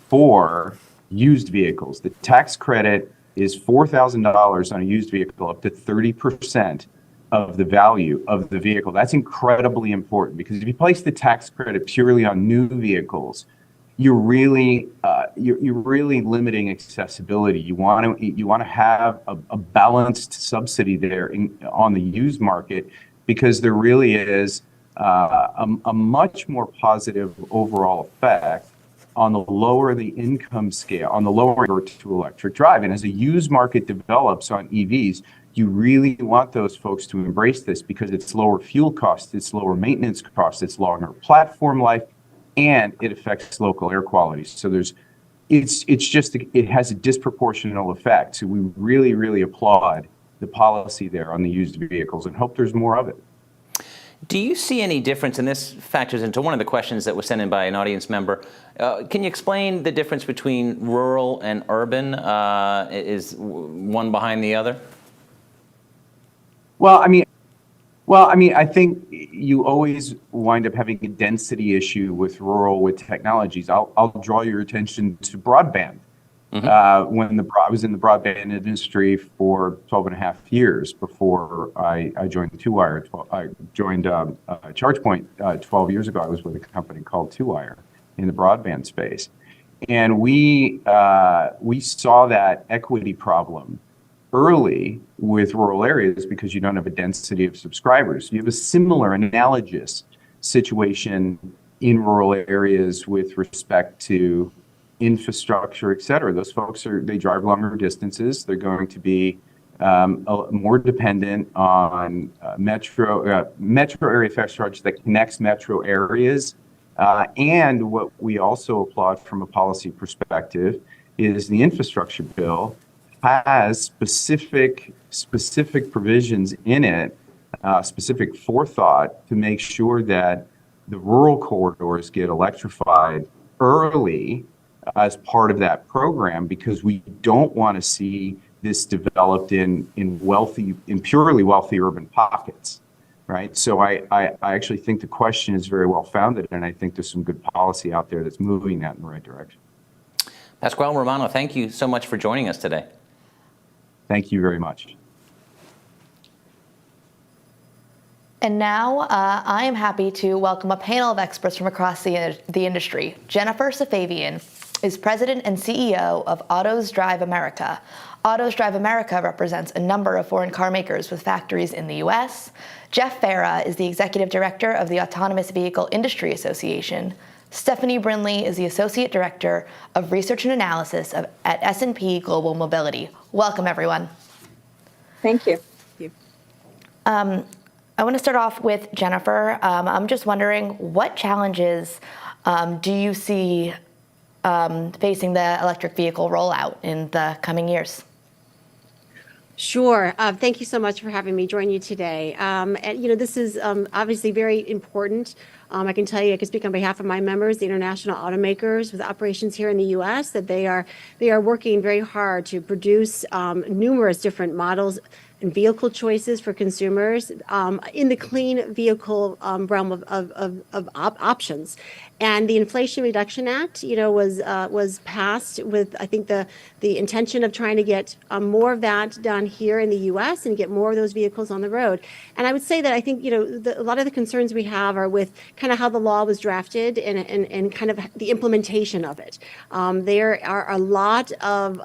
for used vehicles. The tax credit is $4,000 on a used vehicle, up to 30% of the value of the vehicle. That's incredibly important, because if you place the tax credit purely on new vehicles, you're really limiting accessibility. You want to have a balanced subsidy there on the used market, because there really is a much more positive overall effect on the lower the income scale, on the lower to electric drive. And as a used market develops on EVs, you really want those folks to embrace this, because it's lower fuel costs, it's lower maintenance costs, it's longer platform life, and it affects local air quality. So it has a disproportionate effect. So we really, really applaud the policy there on the used vehicles and hope there's more of it. Do you see any difference, and this factors into one of the questions that was sent in by an audience member. Can you explain the difference between rural and urban? Is one behind the other? Well, I mean, I think you always wind up having a density issue with rural with technologies. I'll draw your attention to broadband. When I was in the broadband industry for 12 and a half years before I joined TwoWire. I joined ChargePoint 12 years ago. I was with a company called TwoWire in the broadband space. And we saw that equity problem early with rural areas because you don't have a density of subscribers. You have a similar analogous situation in rural areas with respect to infrastructure, et cetera. Those folks they drive longer distances. They're going to be more dependent on metro area fast charge that connects metro areas. And what we also applaud from a policy perspective is the infrastructure bill has specific provisions in it, specific forethought to make sure that the rural corridors get electrified early as part of that program, because we don't want to see this developed in purely wealthy urban pockets, right? So I actually think the question is very well founded, and I think there's some good policy out there that's moving that in the right direction. Pasquale Romano, thank you so much for joining us today. Thank you very much. And now I am happy to welcome a panel of experts from across the industry. Jennifer Safavian is president and CEO of Autos Drive America. Autos Drive America represents a number of foreign car makers with factories in the US. Jeff Farah is the executive director of the Autonomous Vehicle Industry Association. Stephanie Brinley is the associate director of research and analysis at S&P Global Mobility. Welcome, everyone. Thank you. I want to start off with Jennifer. I'm just wondering, what challenges do you see facing the electric vehicle rollout in the coming years? Sure. Thank you so much for having me join you today. And, this is obviously very important. I can tell you, I can speak on behalf of my members, the international automakers with operations here in the U.S., that they are working very hard to produce numerous different models and vehicle choices for consumers in the clean vehicle realm of options. And the Inflation Reduction Act, was passed with, I think, the intention of trying to get more of that done here in the U.S. and get more of those vehicles on the road. And I would say that I think, a lot of the concerns we have are with kind of how the law was drafted and kind of the implementation of it. There are a lot of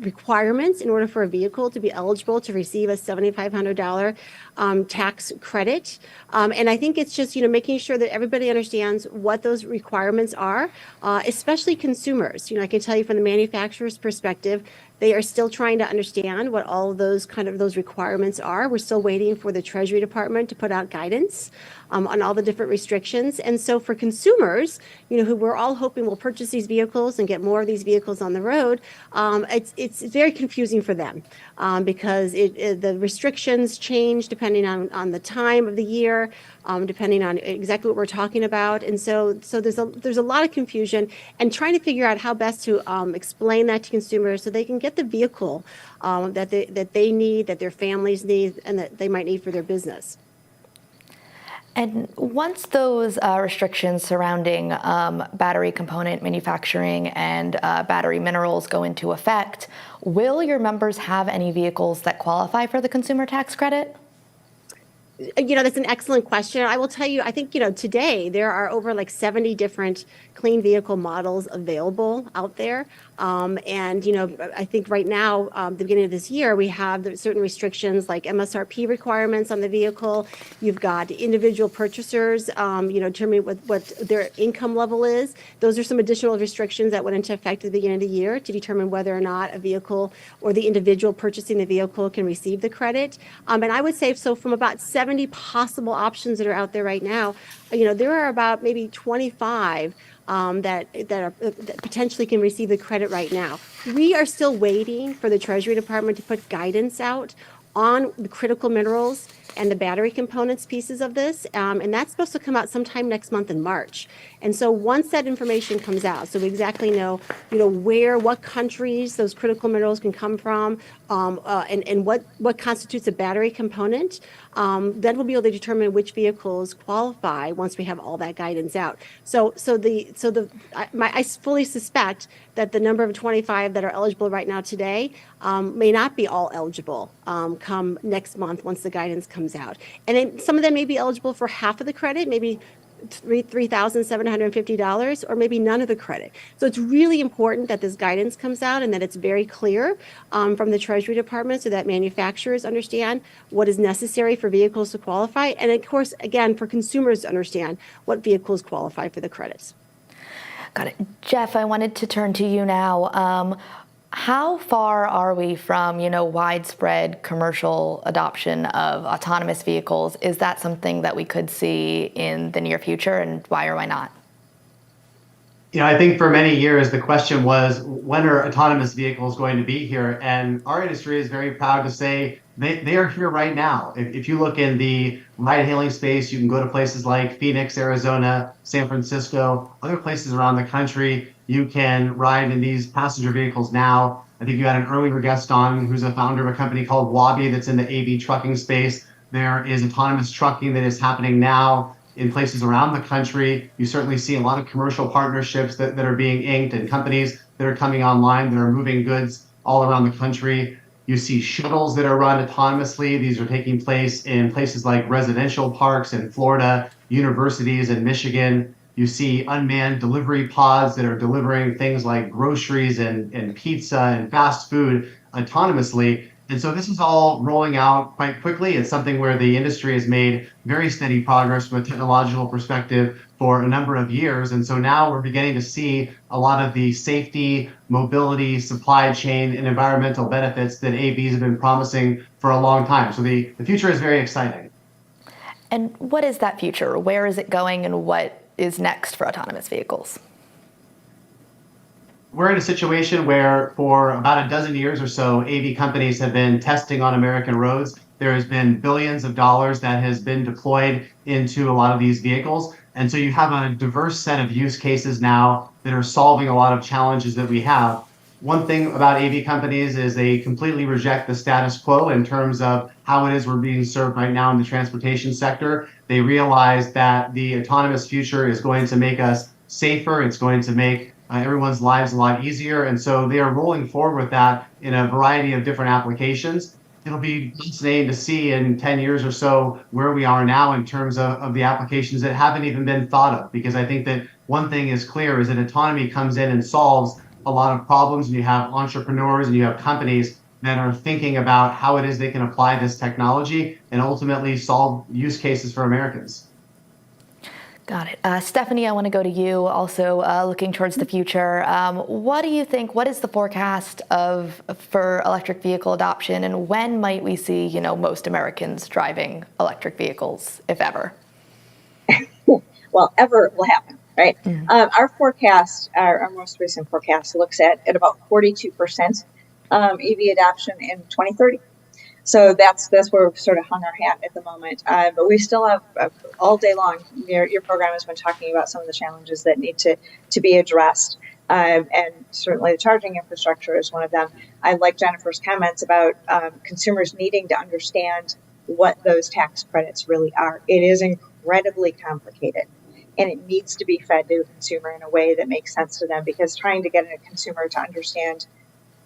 requirements in order for a vehicle to be eligible to receive a $7,500 tax credit. And I think it's just, making sure that everybody understands what those requirements are, especially consumers. I can tell you from the manufacturer's perspective, they are still trying to understand what all of those requirements are. We're still waiting for the Treasury Department to put out guidance on all the different restrictions. And so for consumers, who we're all hoping will purchase these vehicles and get more of these vehicles on the road, it's very confusing for them because the restrictions change depending on the time of the year, depending on exactly what we're talking about. And so there's a lot of confusion, and trying to figure out how best to explain that to consumers so they can get the vehicle that they need, that their families need, and that they might need for their business. And once those restrictions surrounding battery component manufacturing and battery minerals go into effect, will your members have any vehicles that qualify for the consumer tax credit? That's an excellent question. I will tell you, I think, today there are over 70 different clean vehicle models available out there. And, I think right now, the beginning of this year, we have certain restrictions like MSRP requirements on the vehicle. You've got individual purchasers, determining what their income level is. Those are some additional restrictions that went into effect at the beginning of the year to determine whether or not a vehicle or the individual purchasing the vehicle can receive the credit. And I would say, so from about 70 possible options that are out there right now, there are about maybe 25 that potentially can receive the credit right now. We are still waiting for the Treasury Department to put guidance out on the critical minerals and the battery components pieces of this, and that's supposed to come out sometime next month in March. And so once that information comes out, so we exactly know, what countries those critical minerals can come from, and what constitutes a battery component, then we'll be able to determine which vehicles qualify once we have all that guidance out. I fully suspect that the number of 25 that are eligible right now today may not be all eligible come next month once the guidance comes out. And then some of them may be eligible for half of the credit, maybe $3,750 or maybe none of the credit. So it's really important that this guidance comes out and that it's very clear from the Treasury Department so that manufacturers understand what is necessary for vehicles to qualify. And of course, again, for consumers to understand what vehicles qualify for the credits. Got it. Jeff, I wanted to turn to you now. How far are we from, widespread commercial adoption of autonomous vehicles? Is that something that we could see in the near future, and why or why not? I think for many years the question was, when are autonomous vehicles going to be here? And our industry is very proud to say they are here right now. If you look in the ride-hailing space, you can go to places like Phoenix, Arizona, San Francisco, other places around the country. You can ride in these passenger vehicles now. I think you had an earlier guest on who's a founder of a company called Waabi that's in the AV trucking space. There is autonomous trucking that is happening now in places around the country. You certainly see a lot of commercial partnerships that are being inked and companies that are coming online that are moving goods all around the country. You see shuttles that are run autonomously. These are taking place in places like residential parks in Florida, universities in Michigan. You see unmanned delivery pods that are delivering things like groceries and pizza and fast food autonomously. And so this is all rolling out quite quickly. It's something where the industry has made very steady progress from a technological perspective for a number of years. And so now we're beginning to see a lot of the safety, mobility, supply chain, and environmental benefits that AVs have been promising for a long time. So the future is very exciting. And what is that future? Where is it going, and what is next for autonomous vehicles? We're in a situation where for about a dozen years or so, AV companies have been testing on American roads. There has been billions of dollars that has been deployed into a lot of these vehicles. And so you have a diverse set of use cases now that are solving a lot of challenges that we have. One thing about AV companies is they completely reject the status quo in terms of how it is we're being served right now in the transportation sector. They realize that the autonomous future is going to make us safer. It's going to make everyone's lives a lot easier. And so they are rolling forward with that in a variety of different applications. It'll be fascinating to see in 10 years or so where we are now in terms of the applications that haven't even been thought of. Because I think that one thing is clear is that autonomy comes in and solves a lot of problems. And you have entrepreneurs and you have companies that are thinking about how it is they can apply this technology and ultimately solve use cases for Americans. Got it. Stephanie, I want to go to you also, looking towards the future. What do you think, what is the forecast for electric vehicle adoption, and when might we see, most Americans driving electric vehicles, if ever? Well, ever will happen, right? Our forecast, our most recent forecast looks at about 42% EV adoption in 2030. So that's where we've sort of hung our hat at the moment. But we still have all day long. Your program has been talking about some of the challenges that need to be addressed, and certainly the charging infrastructure is one of them. I like Jennifer's comments about consumers needing to understand what those tax credits really are. It is incredibly complicated, and it needs to be fed to a consumer in a way that makes sense to them. Because trying to get a consumer to understand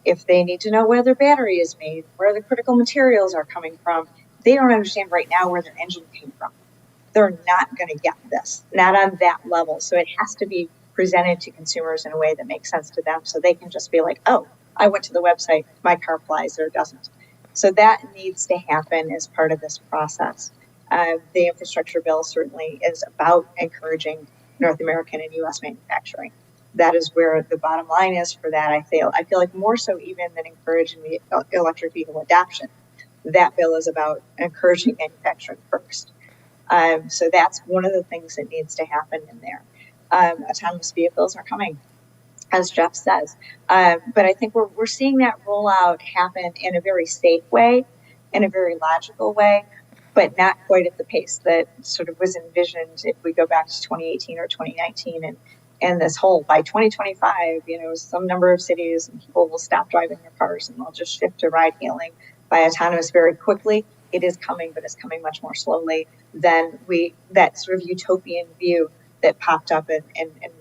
if they need to know where their battery is made, where the critical materials are coming from, they don't understand right now where their engine came from. They're not going to get this, not on that level. So it has to be presented to consumers in a way that makes sense to them, so they can just be like, oh, I went to the website, my car applies or doesn't. So that needs to happen as part of this process. The infrastructure bill certainly is about encouraging North American and U.S. manufacturing. That is where the bottom line is for that. I feel like more so even than encouraging the electric vehicle adoption, that bill is about encouraging manufacturing first. So that's one of the things that needs to happen in there. Autonomous vehicles are coming, as Jeff says. But I think we're seeing that rollout happen in a very safe way, in a very logical way, but not quite at the pace that sort of was envisioned if we go back to 2018 or 2019 and this whole, by 2025, some number of cities and people will stop driving their cars and they'll just shift to ride hailing by autonomous very quickly. It is coming, but it's coming much more slowly than that sort of utopian view that popped up and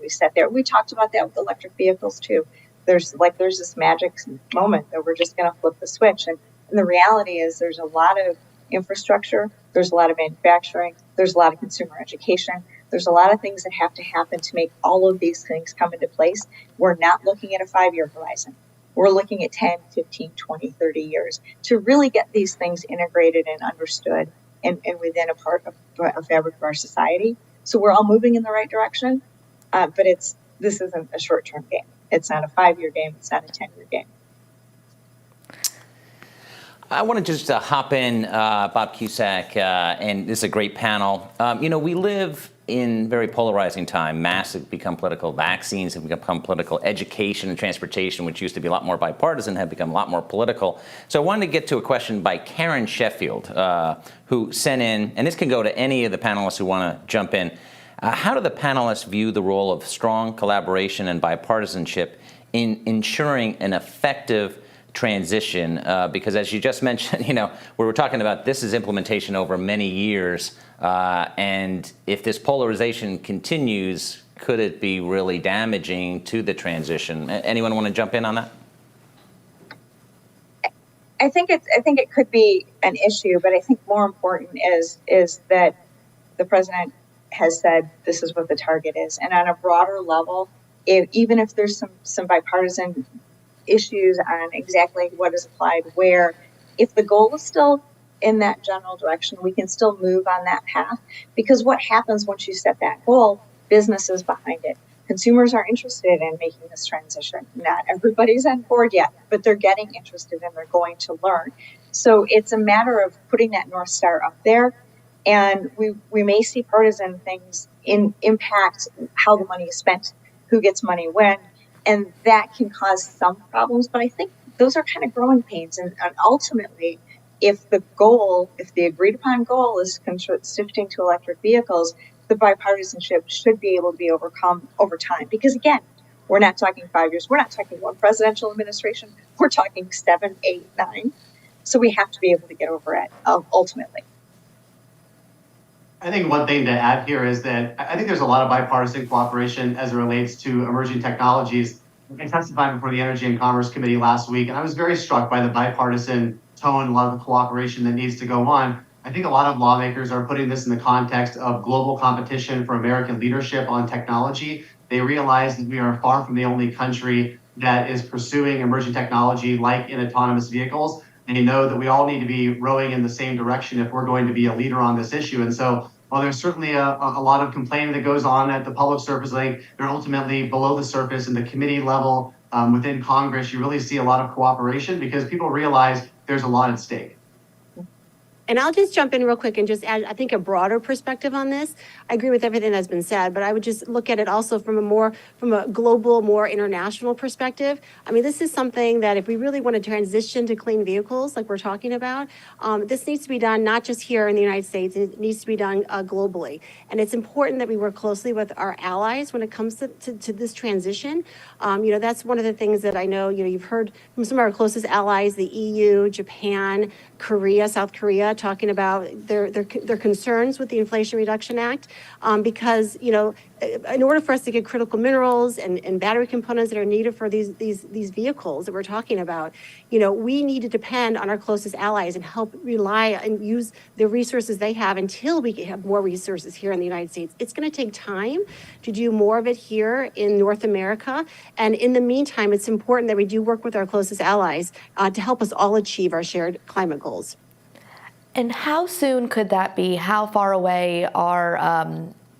we sat there. We talked about that with electric vehicles too. There's this magic moment that we're just going to flip the switch. And the reality is there's a lot of infrastructure, there's a lot of manufacturing, there's a lot of consumer education, There's a lot of things that have to happen to make all of these things come into place. We're not looking at a 5-year horizon. We're looking at 10, 15, 20, 30 years to really get these things integrated and understood and within a part of a fabric of our society. So we're all moving in the right direction, but this isn't a short-term game. It's not a 5-year game. It's not a 10-year game. I want to just hop in, Bob Cusack, and this is a great panel. We live in very polarizing time. Masks have become political. Vaccines have become political. Education and transportation, which used to be a lot more bipartisan, have become a lot more political. So I wanted to get to a question by Karen Sheffield, who sent in, and this can go to any of the panelists who want to jump in. How do the panelists view the role of strong collaboration and bipartisanship in ensuring an effective transition? Because as you just mentioned, we were talking about this is implementation over many years. And if this polarization continues, could it be really damaging to the transition? Anyone want to jump in on that? I think it could be an issue, but I think more important is that the president has said this is what the target is, and on a broader level, even if there's some bipartisan issues on exactly what is applied where, if the goal is still in that general direction, we can still move on that path. Because what happens once you set that goal, businesses behind it. Consumers are interested in making this transition. Not everybody's on board yet, but they're getting interested and they're going to learn. So it's a matter of putting that North Star up there. And we may see partisan things impact how the money is spent, who gets money when, and that can cause some problems. But I think those are kind of growing pains. And ultimately, if the agreed upon goal is shifting to electric vehicles, the bipartisanship should be able to be overcome over time. Because again, we're not talking 5 years. We're not talking one presidential administration. We're talking 7, 8, 9. So we have to be able to get over it ultimately. I think one thing to add here is that I think there's a lot of bipartisan cooperation as it relates to emerging technologies. I testified before the Energy and Commerce Committee last week, and I was very struck by the bipartisan tone, a lot of the cooperation that needs to go on. I think a lot of lawmakers are putting this in the context of global competition for American leadership on technology. They realize that we are far from the only country that is pursuing emerging technology like in autonomous vehicles. And they know that we all need to be rowing in the same direction if we're going to be a leader on this issue. And so while there's certainly a lot of complaining that goes on at the public surface, like they're ultimately below the surface in the committee level within Congress, you really see a lot of cooperation because people realize there's a lot at stake. And I'll just jump in real quick and just add, I think, a broader perspective on this. I agree with everything that's been said, but I would just look at it also from a global, more international perspective. I mean, this is something that if we really want to transition to clean vehicles like we're talking about, this needs to be done not just here in the United States, it needs to be done globally. And it's important that we work closely with our allies when it comes to this transition. That's one of the things that I know, you've heard from some of our closest allies, the EU, Japan, Korea, South Korea, talking about their concerns with the Inflation Reduction Act, because in order for us to get critical minerals and battery components that are needed for these vehicles that we're talking about, we need to depend on our closest allies and help rely and use the resources they have until we have more resources here in the United States. It's going to take time to do more of it here in North America, and in the meantime, it's important that we do work with our closest allies to help us all achieve our shared climate goals. And how soon could that be? How far away are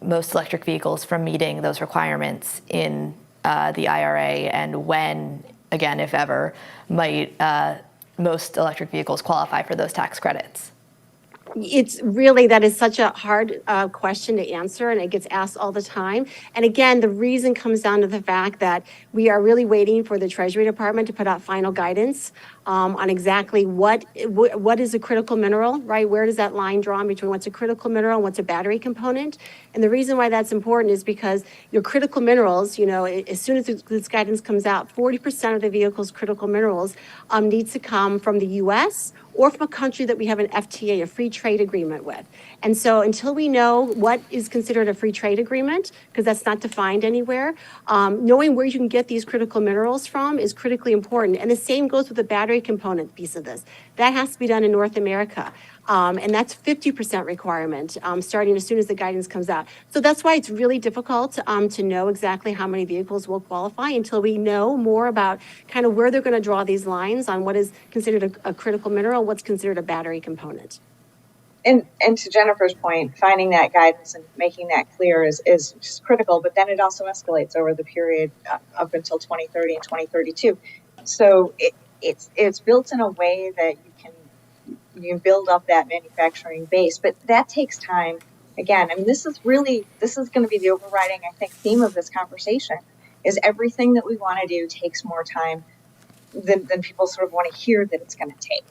most electric vehicles from meeting those requirements in the IRA? And when, again, if ever, might most electric vehicles qualify for those tax credits? That is such a hard question to answer, and it gets asked all the time. And again, the reason comes down to the fact that we are really waiting for the Treasury Department to put out final guidance on exactly what is a critical mineral, right? Where does that line drawn between what's a critical mineral and what's a battery component? And the reason why that's important is because your critical minerals, as soon as this guidance comes out, 40% of the vehicle's critical minerals needs to come from the U.S. or from a country that we have an FTA, a free trade agreement with. And so until we know what is considered a free trade agreement, because that's not defined anywhere, knowing where you can get these critical minerals from is critically important. And the same goes with the battery component piece of this. That has to be done in North America. And that's 50% requirement, starting as soon as the guidance comes out. So that's why it's really difficult to know exactly how many vehicles will qualify until we know more about kind of where they're going to draw these lines on what is considered a critical mineral, what's considered a battery component. And to Jennifer's point, finding that guidance and making that clear is just critical, but then it also escalates over the period up until 2030 and 2032. So it's built in a way that you build up that manufacturing base, but that takes time. Again, I mean, this is going to be the overriding, I think, theme of this conversation is everything that we want to do takes more time than people sort of want to hear that it's going to take.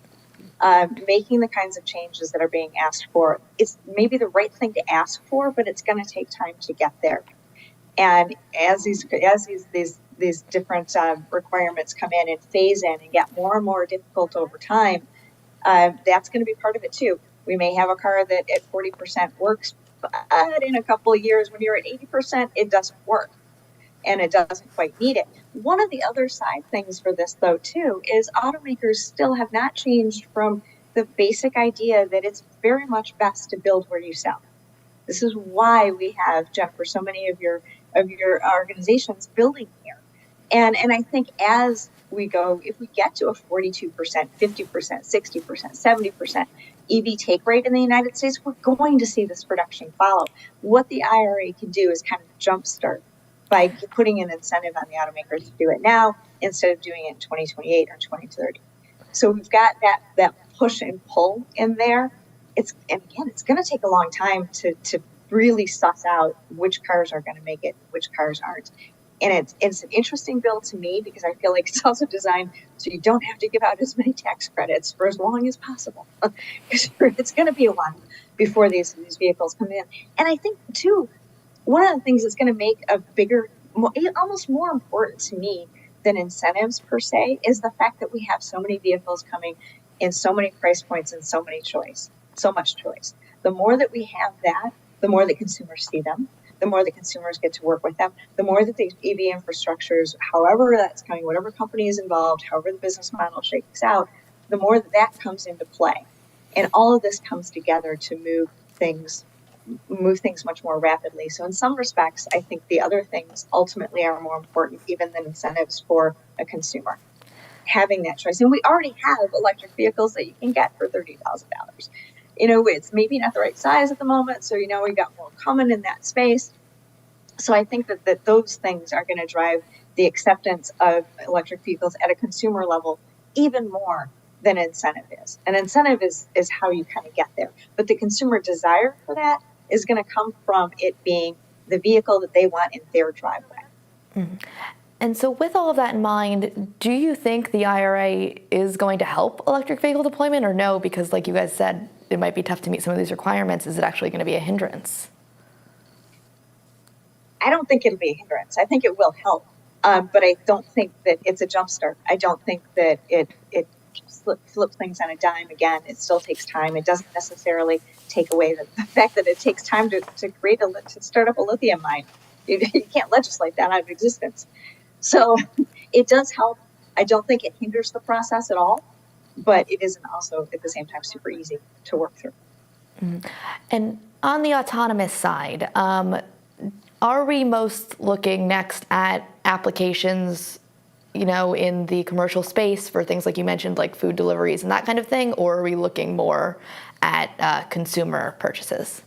Making the kinds of changes that are being asked for, it's maybe the right thing to ask for, but it's going to take time to get there. And as these different requirements come in and phase in and get more and more difficult over time, that's going to be part of it too. We may have a car that at 40% works, but in a couple of years, when you're at 80%, it doesn't work and it doesn't quite need it. One of the other side things for this, though, too, is automakers still have not changed from the basic idea that it's very much best to build where you sell. This is why we have, Jennifer, so many of your organizations building here. And I think as we go, if we get to a 42%, 50%, 60%, 70% EV take rate in the United States, we're going to see this production follow. What the IRA can do is kind of jumpstart by putting an incentive on the automakers to do it now instead of doing it in 2028 or 2030. So we've got that push and pull in there. And again, it's going to take a long time to really suss out which cars are going to make it, which cars aren't. And it's an interesting bill to me because I feel like it's also designed so you don't have to give out as many tax credits for as long as possible. It's going to be a while before these vehicles come in. And I think, too, one of the things that's going to make a bigger, almost more important to me than incentives per se is the fact that we have so many vehicles coming in so many price points and so much choice. The more that we have that, the more that consumers see them, the more the consumers get to work with them, the more that the EV infrastructures, however that's coming, whatever company is involved, however the business model shakes out, the more that comes into play. And all of this comes together to move things much more rapidly. So in some respects, I think the other things ultimately are more important even than incentives for a consumer. Having that choice. And we already have electric vehicles that you can get for $30,000. It's maybe not the right size at the moment. So, we got more coming in that space. So I think that those things are going to drive the acceptance of electric vehicles at a consumer level even more than incentive is. An incentive is how you kind of get there. But the consumer desire for that is going to come from it being the vehicle that they want in their driveway. Mm-hmm. And so with all of that in mind, do you think the IRA is going to help electric vehicle deployment or no? Because like you guys said, it might be tough to meet some of these requirements. Is it actually going to be a hindrance? I don't think it'll be a hindrance. I think it will help. But I don't think that it's a jumpstart. I don't think that it flips things on a dime again. It still takes time. It doesn't necessarily take away the fact that it takes time to start up a lithium mine. You can't legislate that out of existence. So it does help. I don't think it hinders the process at all, but it isn't also at the same time super easy to work through. Mm-hmm. And on the autonomous side, are we most looking next at applications, in the commercial space for things like you mentioned, like food deliveries and that kind of thing, or are we looking more at consumer purchases?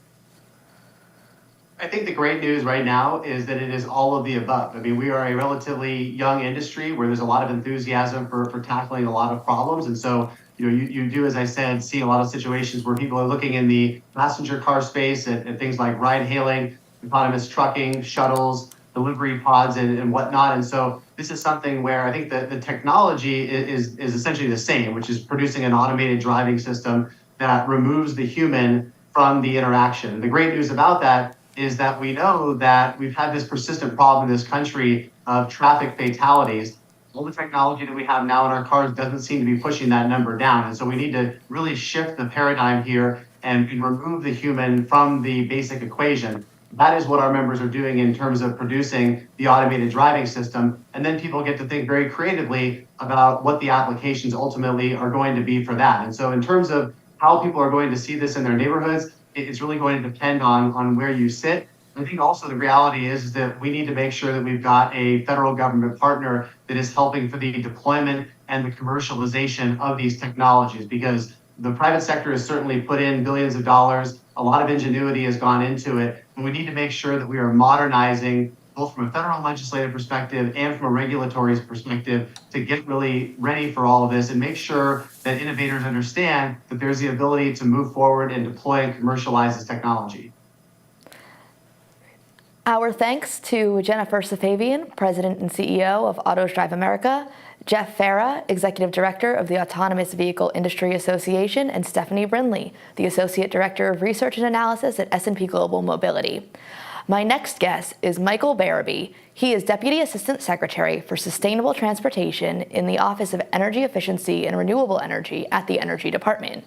I think the great news right now is that it is all of the above. I mean, we are a relatively young industry where there's a lot of enthusiasm for tackling a lot of problems. And so, you do, as I said, see a lot of situations where people are looking in the passenger car space at things like ride hailing, autonomous trucking, shuttles, delivery pods, and whatnot. And so this is something where I think that the technology is essentially the same, which is producing an automated driving system that removes the human from the interaction. The great news about that is that we know that we've had this persistent problem in this country of traffic fatalities. All the technology that we have now in our cars doesn't seem to be pushing that number down. And so we need to really shift the paradigm here and remove the human from the basic equation. That is what our members are doing in terms of producing the automated driving system. And then people get to think very creatively about what the applications ultimately are going to be for that. And so in terms of how people are going to see this in their neighborhoods, it's really going to depend on where you sit. I think also the reality is that we need to make sure that we've got a federal government partner that is helping for the deployment and the commercialization of these technologies, because the private sector has certainly put in billions of dollars. A lot of ingenuity has gone into it, and we need to make sure that we are modernizing both from a federal and legislative perspective and from a regulatory perspective to get really ready for all of this and make sure that innovators understand that there's the ability to move forward and deploy and commercialize this technology. Our thanks to Jennifer Safavian, President and CEO of Autos Drive America, Jeff Farah, Executive Director of the Autonomous Vehicle Industry Association, and Stephanie Brindley, the Associate Director of Research and Analysis at S&P Global Mobility. My next guest is Michael Barabee. He is Deputy Assistant Secretary for Sustainable Transportation in the Office of Energy Efficiency and Renewable Energy at the Energy Department.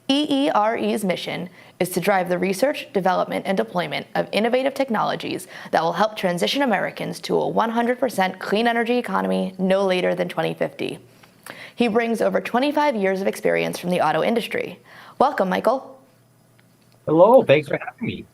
EERE's mission is to drive the research, development, and deployment of innovative technologies that will help transition Americans to a 100% clean energy economy no later than 2050. He brings over 25 years of experience from the auto industry. Welcome, Michael. Hello, thanks for having me.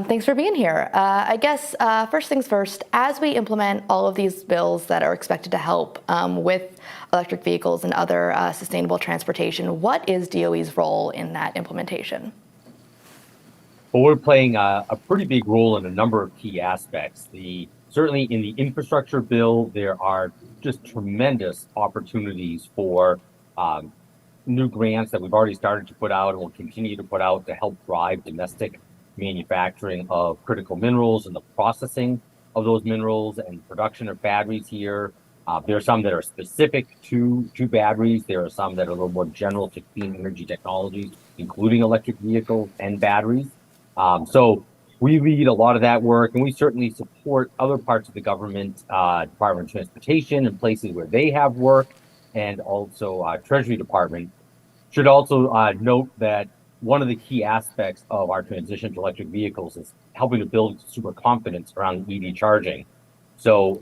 Thanks for being here. I guess first things first, as we implement all of these bills that are expected to help with electric vehicles and other sustainable transportation, what is DOE's role in that implementation? Well, we're playing a pretty big role in a number of key aspects. Certainly in the infrastructure bill, there are just tremendous opportunities for new grants that we've already started to put out and will continue to put out to help drive domestic manufacturing of critical minerals and the processing of those minerals and production of batteries here. There are some that are specific to batteries. There are some that are a little more general to clean energy technologies, including electric vehicles and batteries. So we lead a lot of that work, and we certainly support other parts of the government, Department of Transportation and places where they have work, and also Treasury Department. Should also note that one of the key aspects of our transition to electric vehicles is helping to build consumer confidence around EV charging. So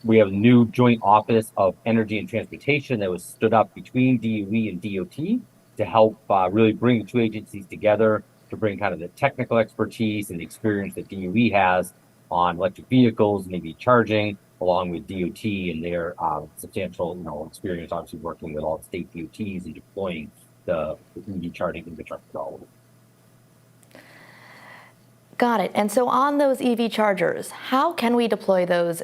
we have a new joint office of energy and transportation that was stood up between DOE and DOT to help really bring the two agencies together, to bring kind of the technical expertise and the experience that DOE has on electric vehicles and EV charging, along with DOT and their substantial experience, obviously working with all the state DOTs and deploying the EV charging infrastructure all over. Got it. And so on those EV chargers, how can we deploy those?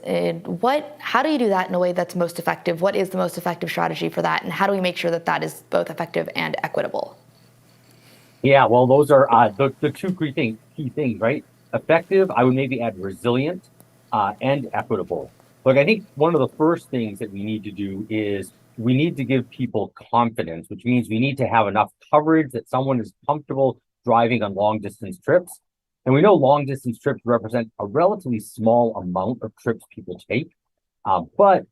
How do you do that in a way that's most effective? What is the most effective strategy for that? And how do we make sure that that is both effective and equitable? Yeah, well, those are the two key things, right? Effective, I would maybe add resilient and equitable. Look, I think one of the first things that we need to do is we need to give people confidence, which means we need to have enough coverage that someone is comfortable driving on long distance trips. And we know long distance trips represent a relatively small amount of trips people take, but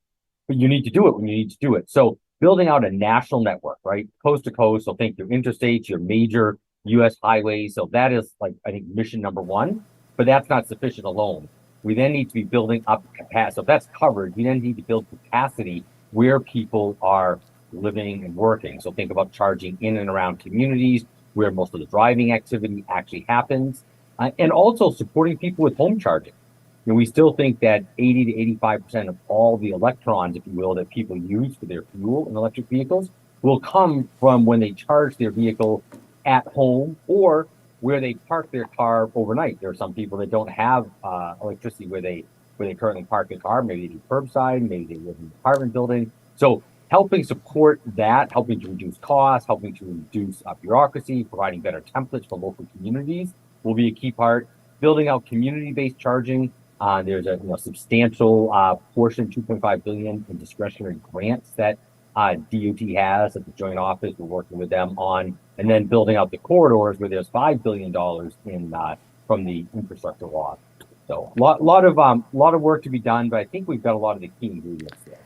you need to do it when you need to do it. So building out a national network, right? Coast to coast. So think your interstates, your major US highways. So that is I think mission number one, but that's not sufficient alone. We then need to be building up capacity. So if that's covered, we then need to build capacity where people are living and working. So think about charging in and around communities where most of the driving activity actually happens, and also supporting people with home charging. We still think that 80 to 85% of all the electrons, if you will, that people use for their fuel in electric vehicles will come from when they charge their vehicle at home or where they park their car overnight. There are some people that don't have electricity where they currently park their car. Maybe they do curbside, maybe they live in an apartment building. So helping support that, helping to reduce costs, helping to reduce bureaucracy, providing better templates for local communities will be a key part. Building out community-based charging. There's a substantial portion, $2.5 billion in discretionary grants that DOT has at the joint office. We're working with them on, and then building out the corridors where there's $5 billion from the infrastructure law. So a lot of work to be done, but I think we've got a lot of the key ingredients there.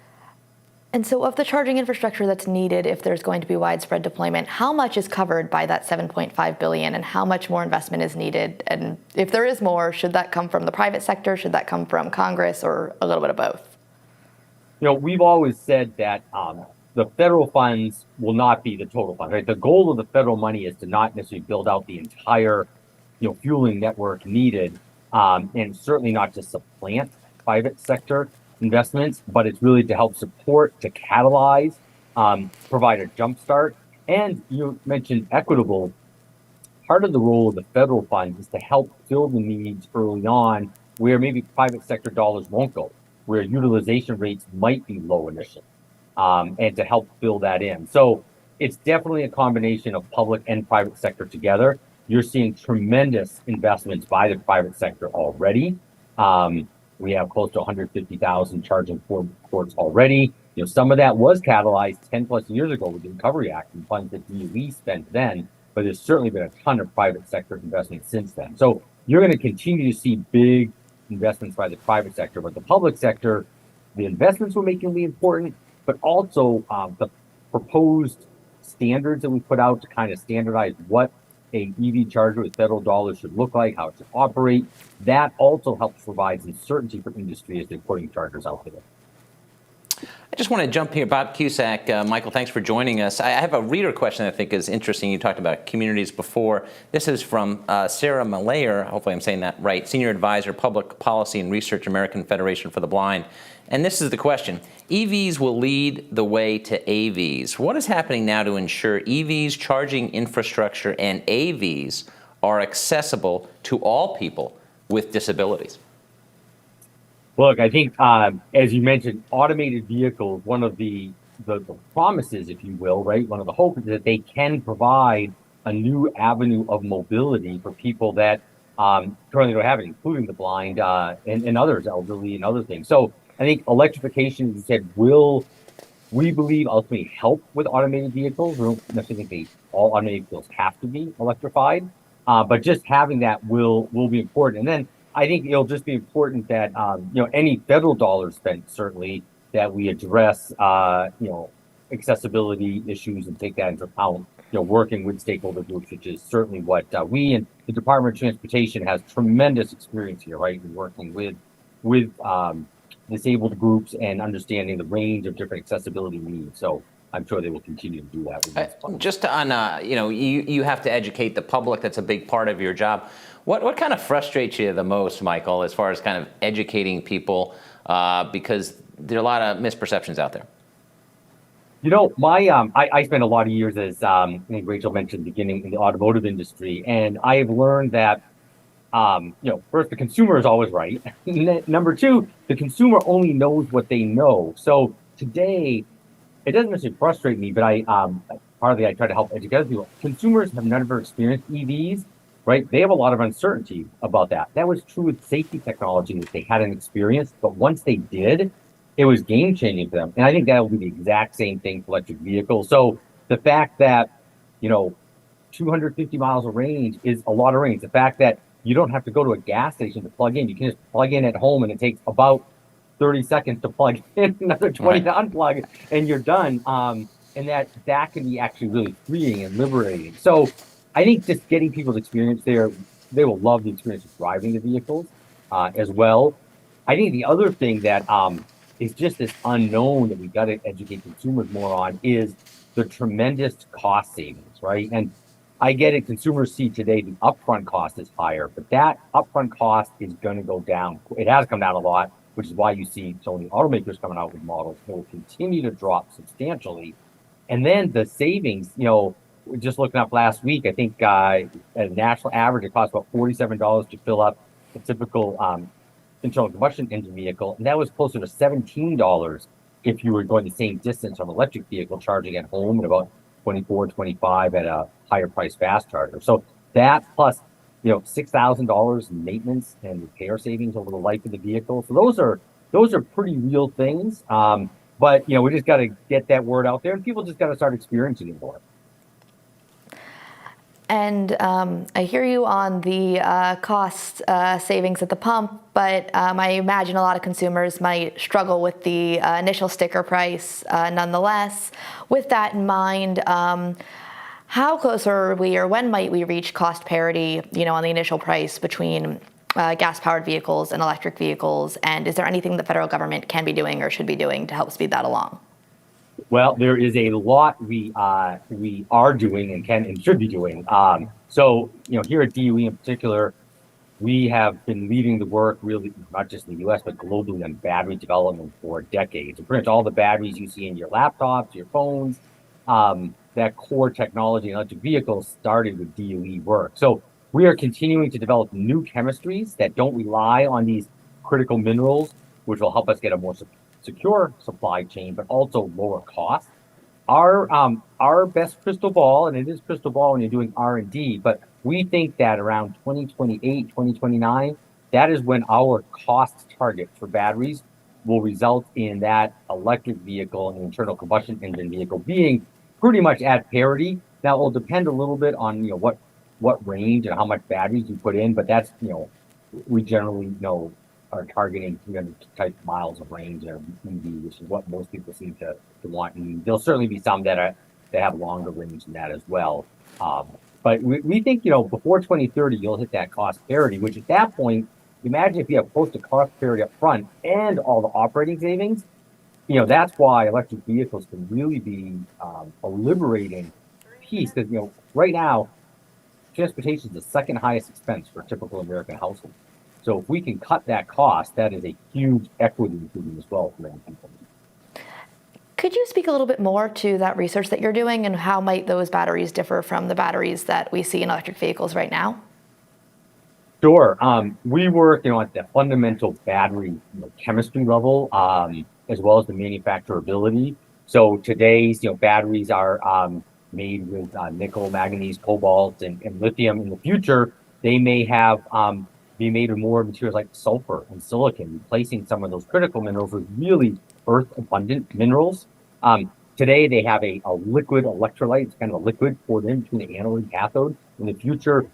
And so of the charging infrastructure that's needed, if there's going to be widespread deployment, how much is covered by that $7.5 billion and how much more investment is needed? And if there is more, should that come from the private sector? Should that come from Congress or a little bit of both? We've always said that the federal funds will not be the total fund, right? The goal of the federal money is to not necessarily build out the entire, fueling network needed, and certainly not to supplant private sector investments, but it's really to help support, to catalyze, provide a jumpstart. And you mentioned equitable. Part of the role of the federal fund is to help fill the needs early on where maybe private sector dollars won't go, where utilization rates might be low initially, and to help fill that in. So it's definitely a combination of public and private sector together. You're seeing tremendous investments by the private sector already. We have close to 150,000 charging ports already. Some of that was catalyzed 10 plus years ago with the Recovery Act and funds that DOE spent then, but there's certainly been a ton of private sector investment since then. So you're going to continue to see big investments by the private sector, but the public sector, the investments we're making will be important, but also the proposed standards that we put out to kind of standardize what a EV charger with federal dollars should look like, how it should operate. That also helps provide some certainty for industry as they're putting chargers out there. I just want to jump here. Bob Cusack, Michael, thanks for joining us. I have a reader question that I think is interesting. You talked about communities before. This is from Sarah Malayer, hopefully I'm saying that right, Senior Advisor, Public Policy and Research, American Federation for the Blind. And this is the question. EVs will lead the way to AVs. What is happening now to ensure EVs, charging infrastructure, and AVs are accessible to all people with disabilities? Look, I think, as you mentioned, automated vehicles, one of the promises, if you will, right? One of the hopes is that they can provide a new avenue of mobility for people that currently don't have it, including the blind and others, elderly and other things. So I think electrification, as you said, we believe ultimately help with automated vehicles. We don't necessarily think all automated vehicles have to be electrified, but just having that will be important. And then I think it'll just be important that any federal dollars spent, certainly, that we address accessibility issues and take that into account. Working with stakeholder groups, which is certainly what we and the Department of Transportation has tremendous experience here, right? In working with disabled groups and understanding the range of different accessibility needs. So I'm sure they will continue to do that. Just on, you have to educate the public. That's a big part of your job. What kind of frustrates you the most, Michael, as far as kind of educating people, because there are a lot of misperceptions out there? I spent a lot of years, as I think Rachel mentioned at the beginning, in the automotive industry, and I have learned that first, the consumer is always right. Number two, the consumer only knows what they know. So today, it doesn't necessarily frustrate me, but partly I try to help educate people. Consumers have never experienced EVs, right? They have a lot of uncertainty about that. That was true with safety technology that they hadn't experienced, but once they did, it was game changing for them. And I think that will be the exact same thing for electric vehicles. So the fact that, 250 miles of range is a lot of range. The fact that you don't have to go to a gas station to plug in. You can just plug in at home and it takes about 30 seconds to plug in, another 20 to unplug, and you're done. And that can be actually really freeing and liberating. So I think just getting people's experience there, they will love the experience of driving the vehicles as well. I think the other thing that is just this unknown that we've got to educate consumers more on is the tremendous cost savings, right? And I get it, consumers see today the upfront cost is higher, but that upfront cost is going to go down. It has come down a lot, which is why you see so many automakers coming out with models that will continue to drop substantially. And then the savings, just looking up last week, I think at a national average, it costs about $47 to fill up a typical internal combustion engine vehicle. And that was closer to $17 if you were going the same distance from an electric vehicle charging at home, and about $24, $25 at a higher price fast charger. So that plus, $6,000 in maintenance and repair savings over the life of the vehicle. So those are pretty real things. But we just got to get that word out there, and people just got to start experiencing it more. And I hear you on the cost savings at the pump, but I imagine a lot of consumers might struggle with the initial sticker price nonetheless. With that in mind, how close are we, or when might we reach cost parity, on the initial price between gas-powered vehicles and electric vehicles? And is there anything the federal government can be doing or should be doing to help speed that along? Well, there is a lot we are doing and can and should be doing. So here at DOE in particular, we have been leading the work really not just in the U.S. but globally on battery development for decades. And pretty much all the batteries you see in your laptops, your phones, that core technology in electric vehicles started with DOE work. So we are continuing to develop new chemistries that don't rely on these critical minerals, which will help us get a more secure supply chain, but also lower cost. Our best crystal ball, and it is crystal ball when you're doing R&D, but we think that around 2028, 2029, that is when our cost target for batteries will result in that electric vehicle and internal combustion engine vehicle being pretty much at parity. That will depend a little bit on what range and how much batteries you put in, but that's we generally are targeting 300 type miles of range or EV, which is what most people seem to want. And there'll certainly be some that have longer range than that as well. But we think before 2030 you'll hit that cost parity, which at that point, imagine if you have close to cost parity up front and all the operating savings. That's why electric vehicles can really be a liberating piece. Because right now, transportation is the second highest expense for a typical American household. So if we can cut that cost, that is a huge equity improvement as well for many people. Could you speak a little bit more to that research that you're doing and how might those batteries differ from the batteries that we see in electric vehicles right now? Sure. We work at the fundamental battery chemistry level, as well as the manufacturability. So today's batteries are made with nickel, manganese, cobalt, and lithium. In the future, they may have be made of more materials like sulfur and silicon, replacing some of those critical minerals with really earth-abundant minerals. Today, they have a liquid electrolyte. It's kind of a liquid poured in between the anode and cathode. In the future,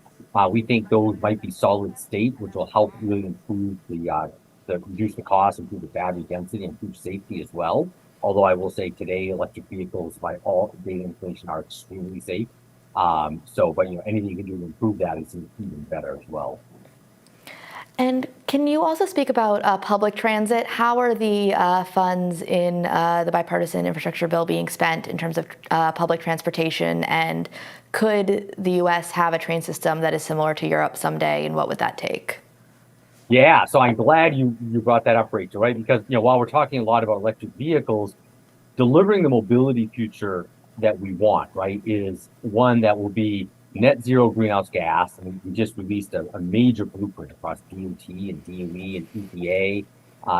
we think those might be solid state, which will help really improve reduce the cost, improve the battery density, and improve safety as well. Although I will say today, electric vehicles, by all data information, are extremely safe. But anything you can do to improve that is even better as well. And can you also speak about public transit? How are the funds in the bipartisan infrastructure bill being spent in terms of public transportation? And could the U.S. have a train system that is similar to Europe someday? And what would that take? Yeah, so I'm glad you brought that up, Rachel, right? Because while we're talking a lot about electric vehicles, delivering the mobility future that we want, right, is one that will be net zero greenhouse gas. And we just released a major blueprint across DOT and DOE and EPA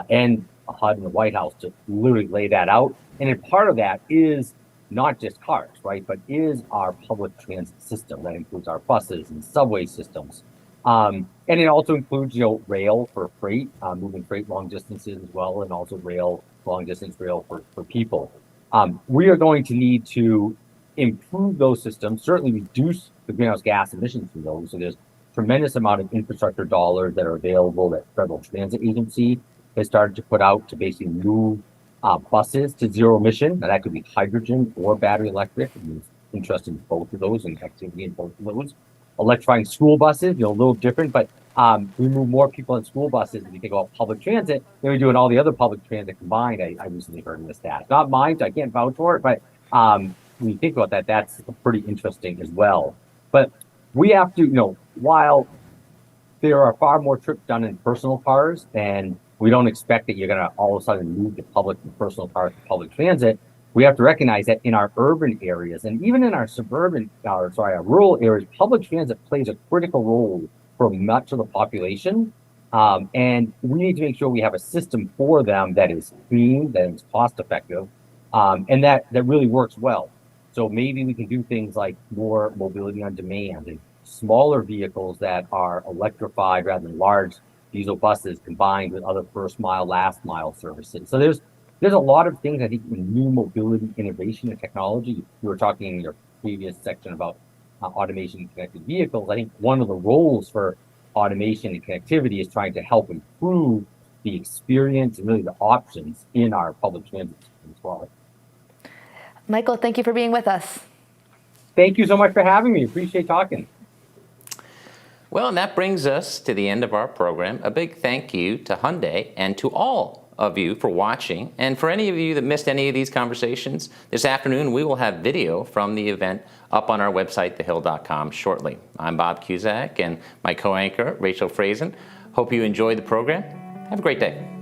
and HUD and the White House to literally lay that out. And then part of that is not just cars, right, but is our public transit system. That includes our buses and subway systems. And it also includes, rail for freight, moving freight long distances as well, and also long distance rail for people. We are going to need to improve those systems, certainly reduce the greenhouse gas emissions from those. So there's tremendous amount of infrastructure dollars that are available that Federal Transit Agency has started to put out to basically move buses to zero emission. Now that could be hydrogen or battery electric. I'm interested in both of those and activity in both of those. Electrifying school buses, a little different, but we move more people in school buses if you think about public transit than we do in all the other public transit combined. I recently heard in the stats. Not mine, so I can't vouch for it, but when you think about that, that's pretty interesting as well. But we have to, while there are far more trips done in personal cars, and we don't expect that you're going to all of a sudden move the public from personal cars to public transit, we have to recognize that in our urban areas and even in our our rural areas, public transit plays a critical role for much of the population. And we need to make sure we have a system for them that is clean, that is cost effective, and that really works well. So maybe we can do things like more mobility on demand and smaller vehicles that are electrified rather than large diesel buses combined with other first mile, last mile services. So there's a lot of things, I think, in new mobility, innovation, and technology. You were talking in your previous section about automation and connected vehicles. I think one of the roles for automation and connectivity is trying to help improve the experience and really the options in our public transit system as well. Michael, thank you for being with us. Thank you so much for having me. Appreciate talking. Well, and that brings us to the end of our program. A big thank you to Hyundai and to all of you for watching. And for any of you that missed any of these conversations, this afternoon we will have video from the event up on our website, thehill.com, shortly. I'm Bob Cusack and my co-anchor, Rachel Friesen. Hope you enjoyed the program. Have a great day.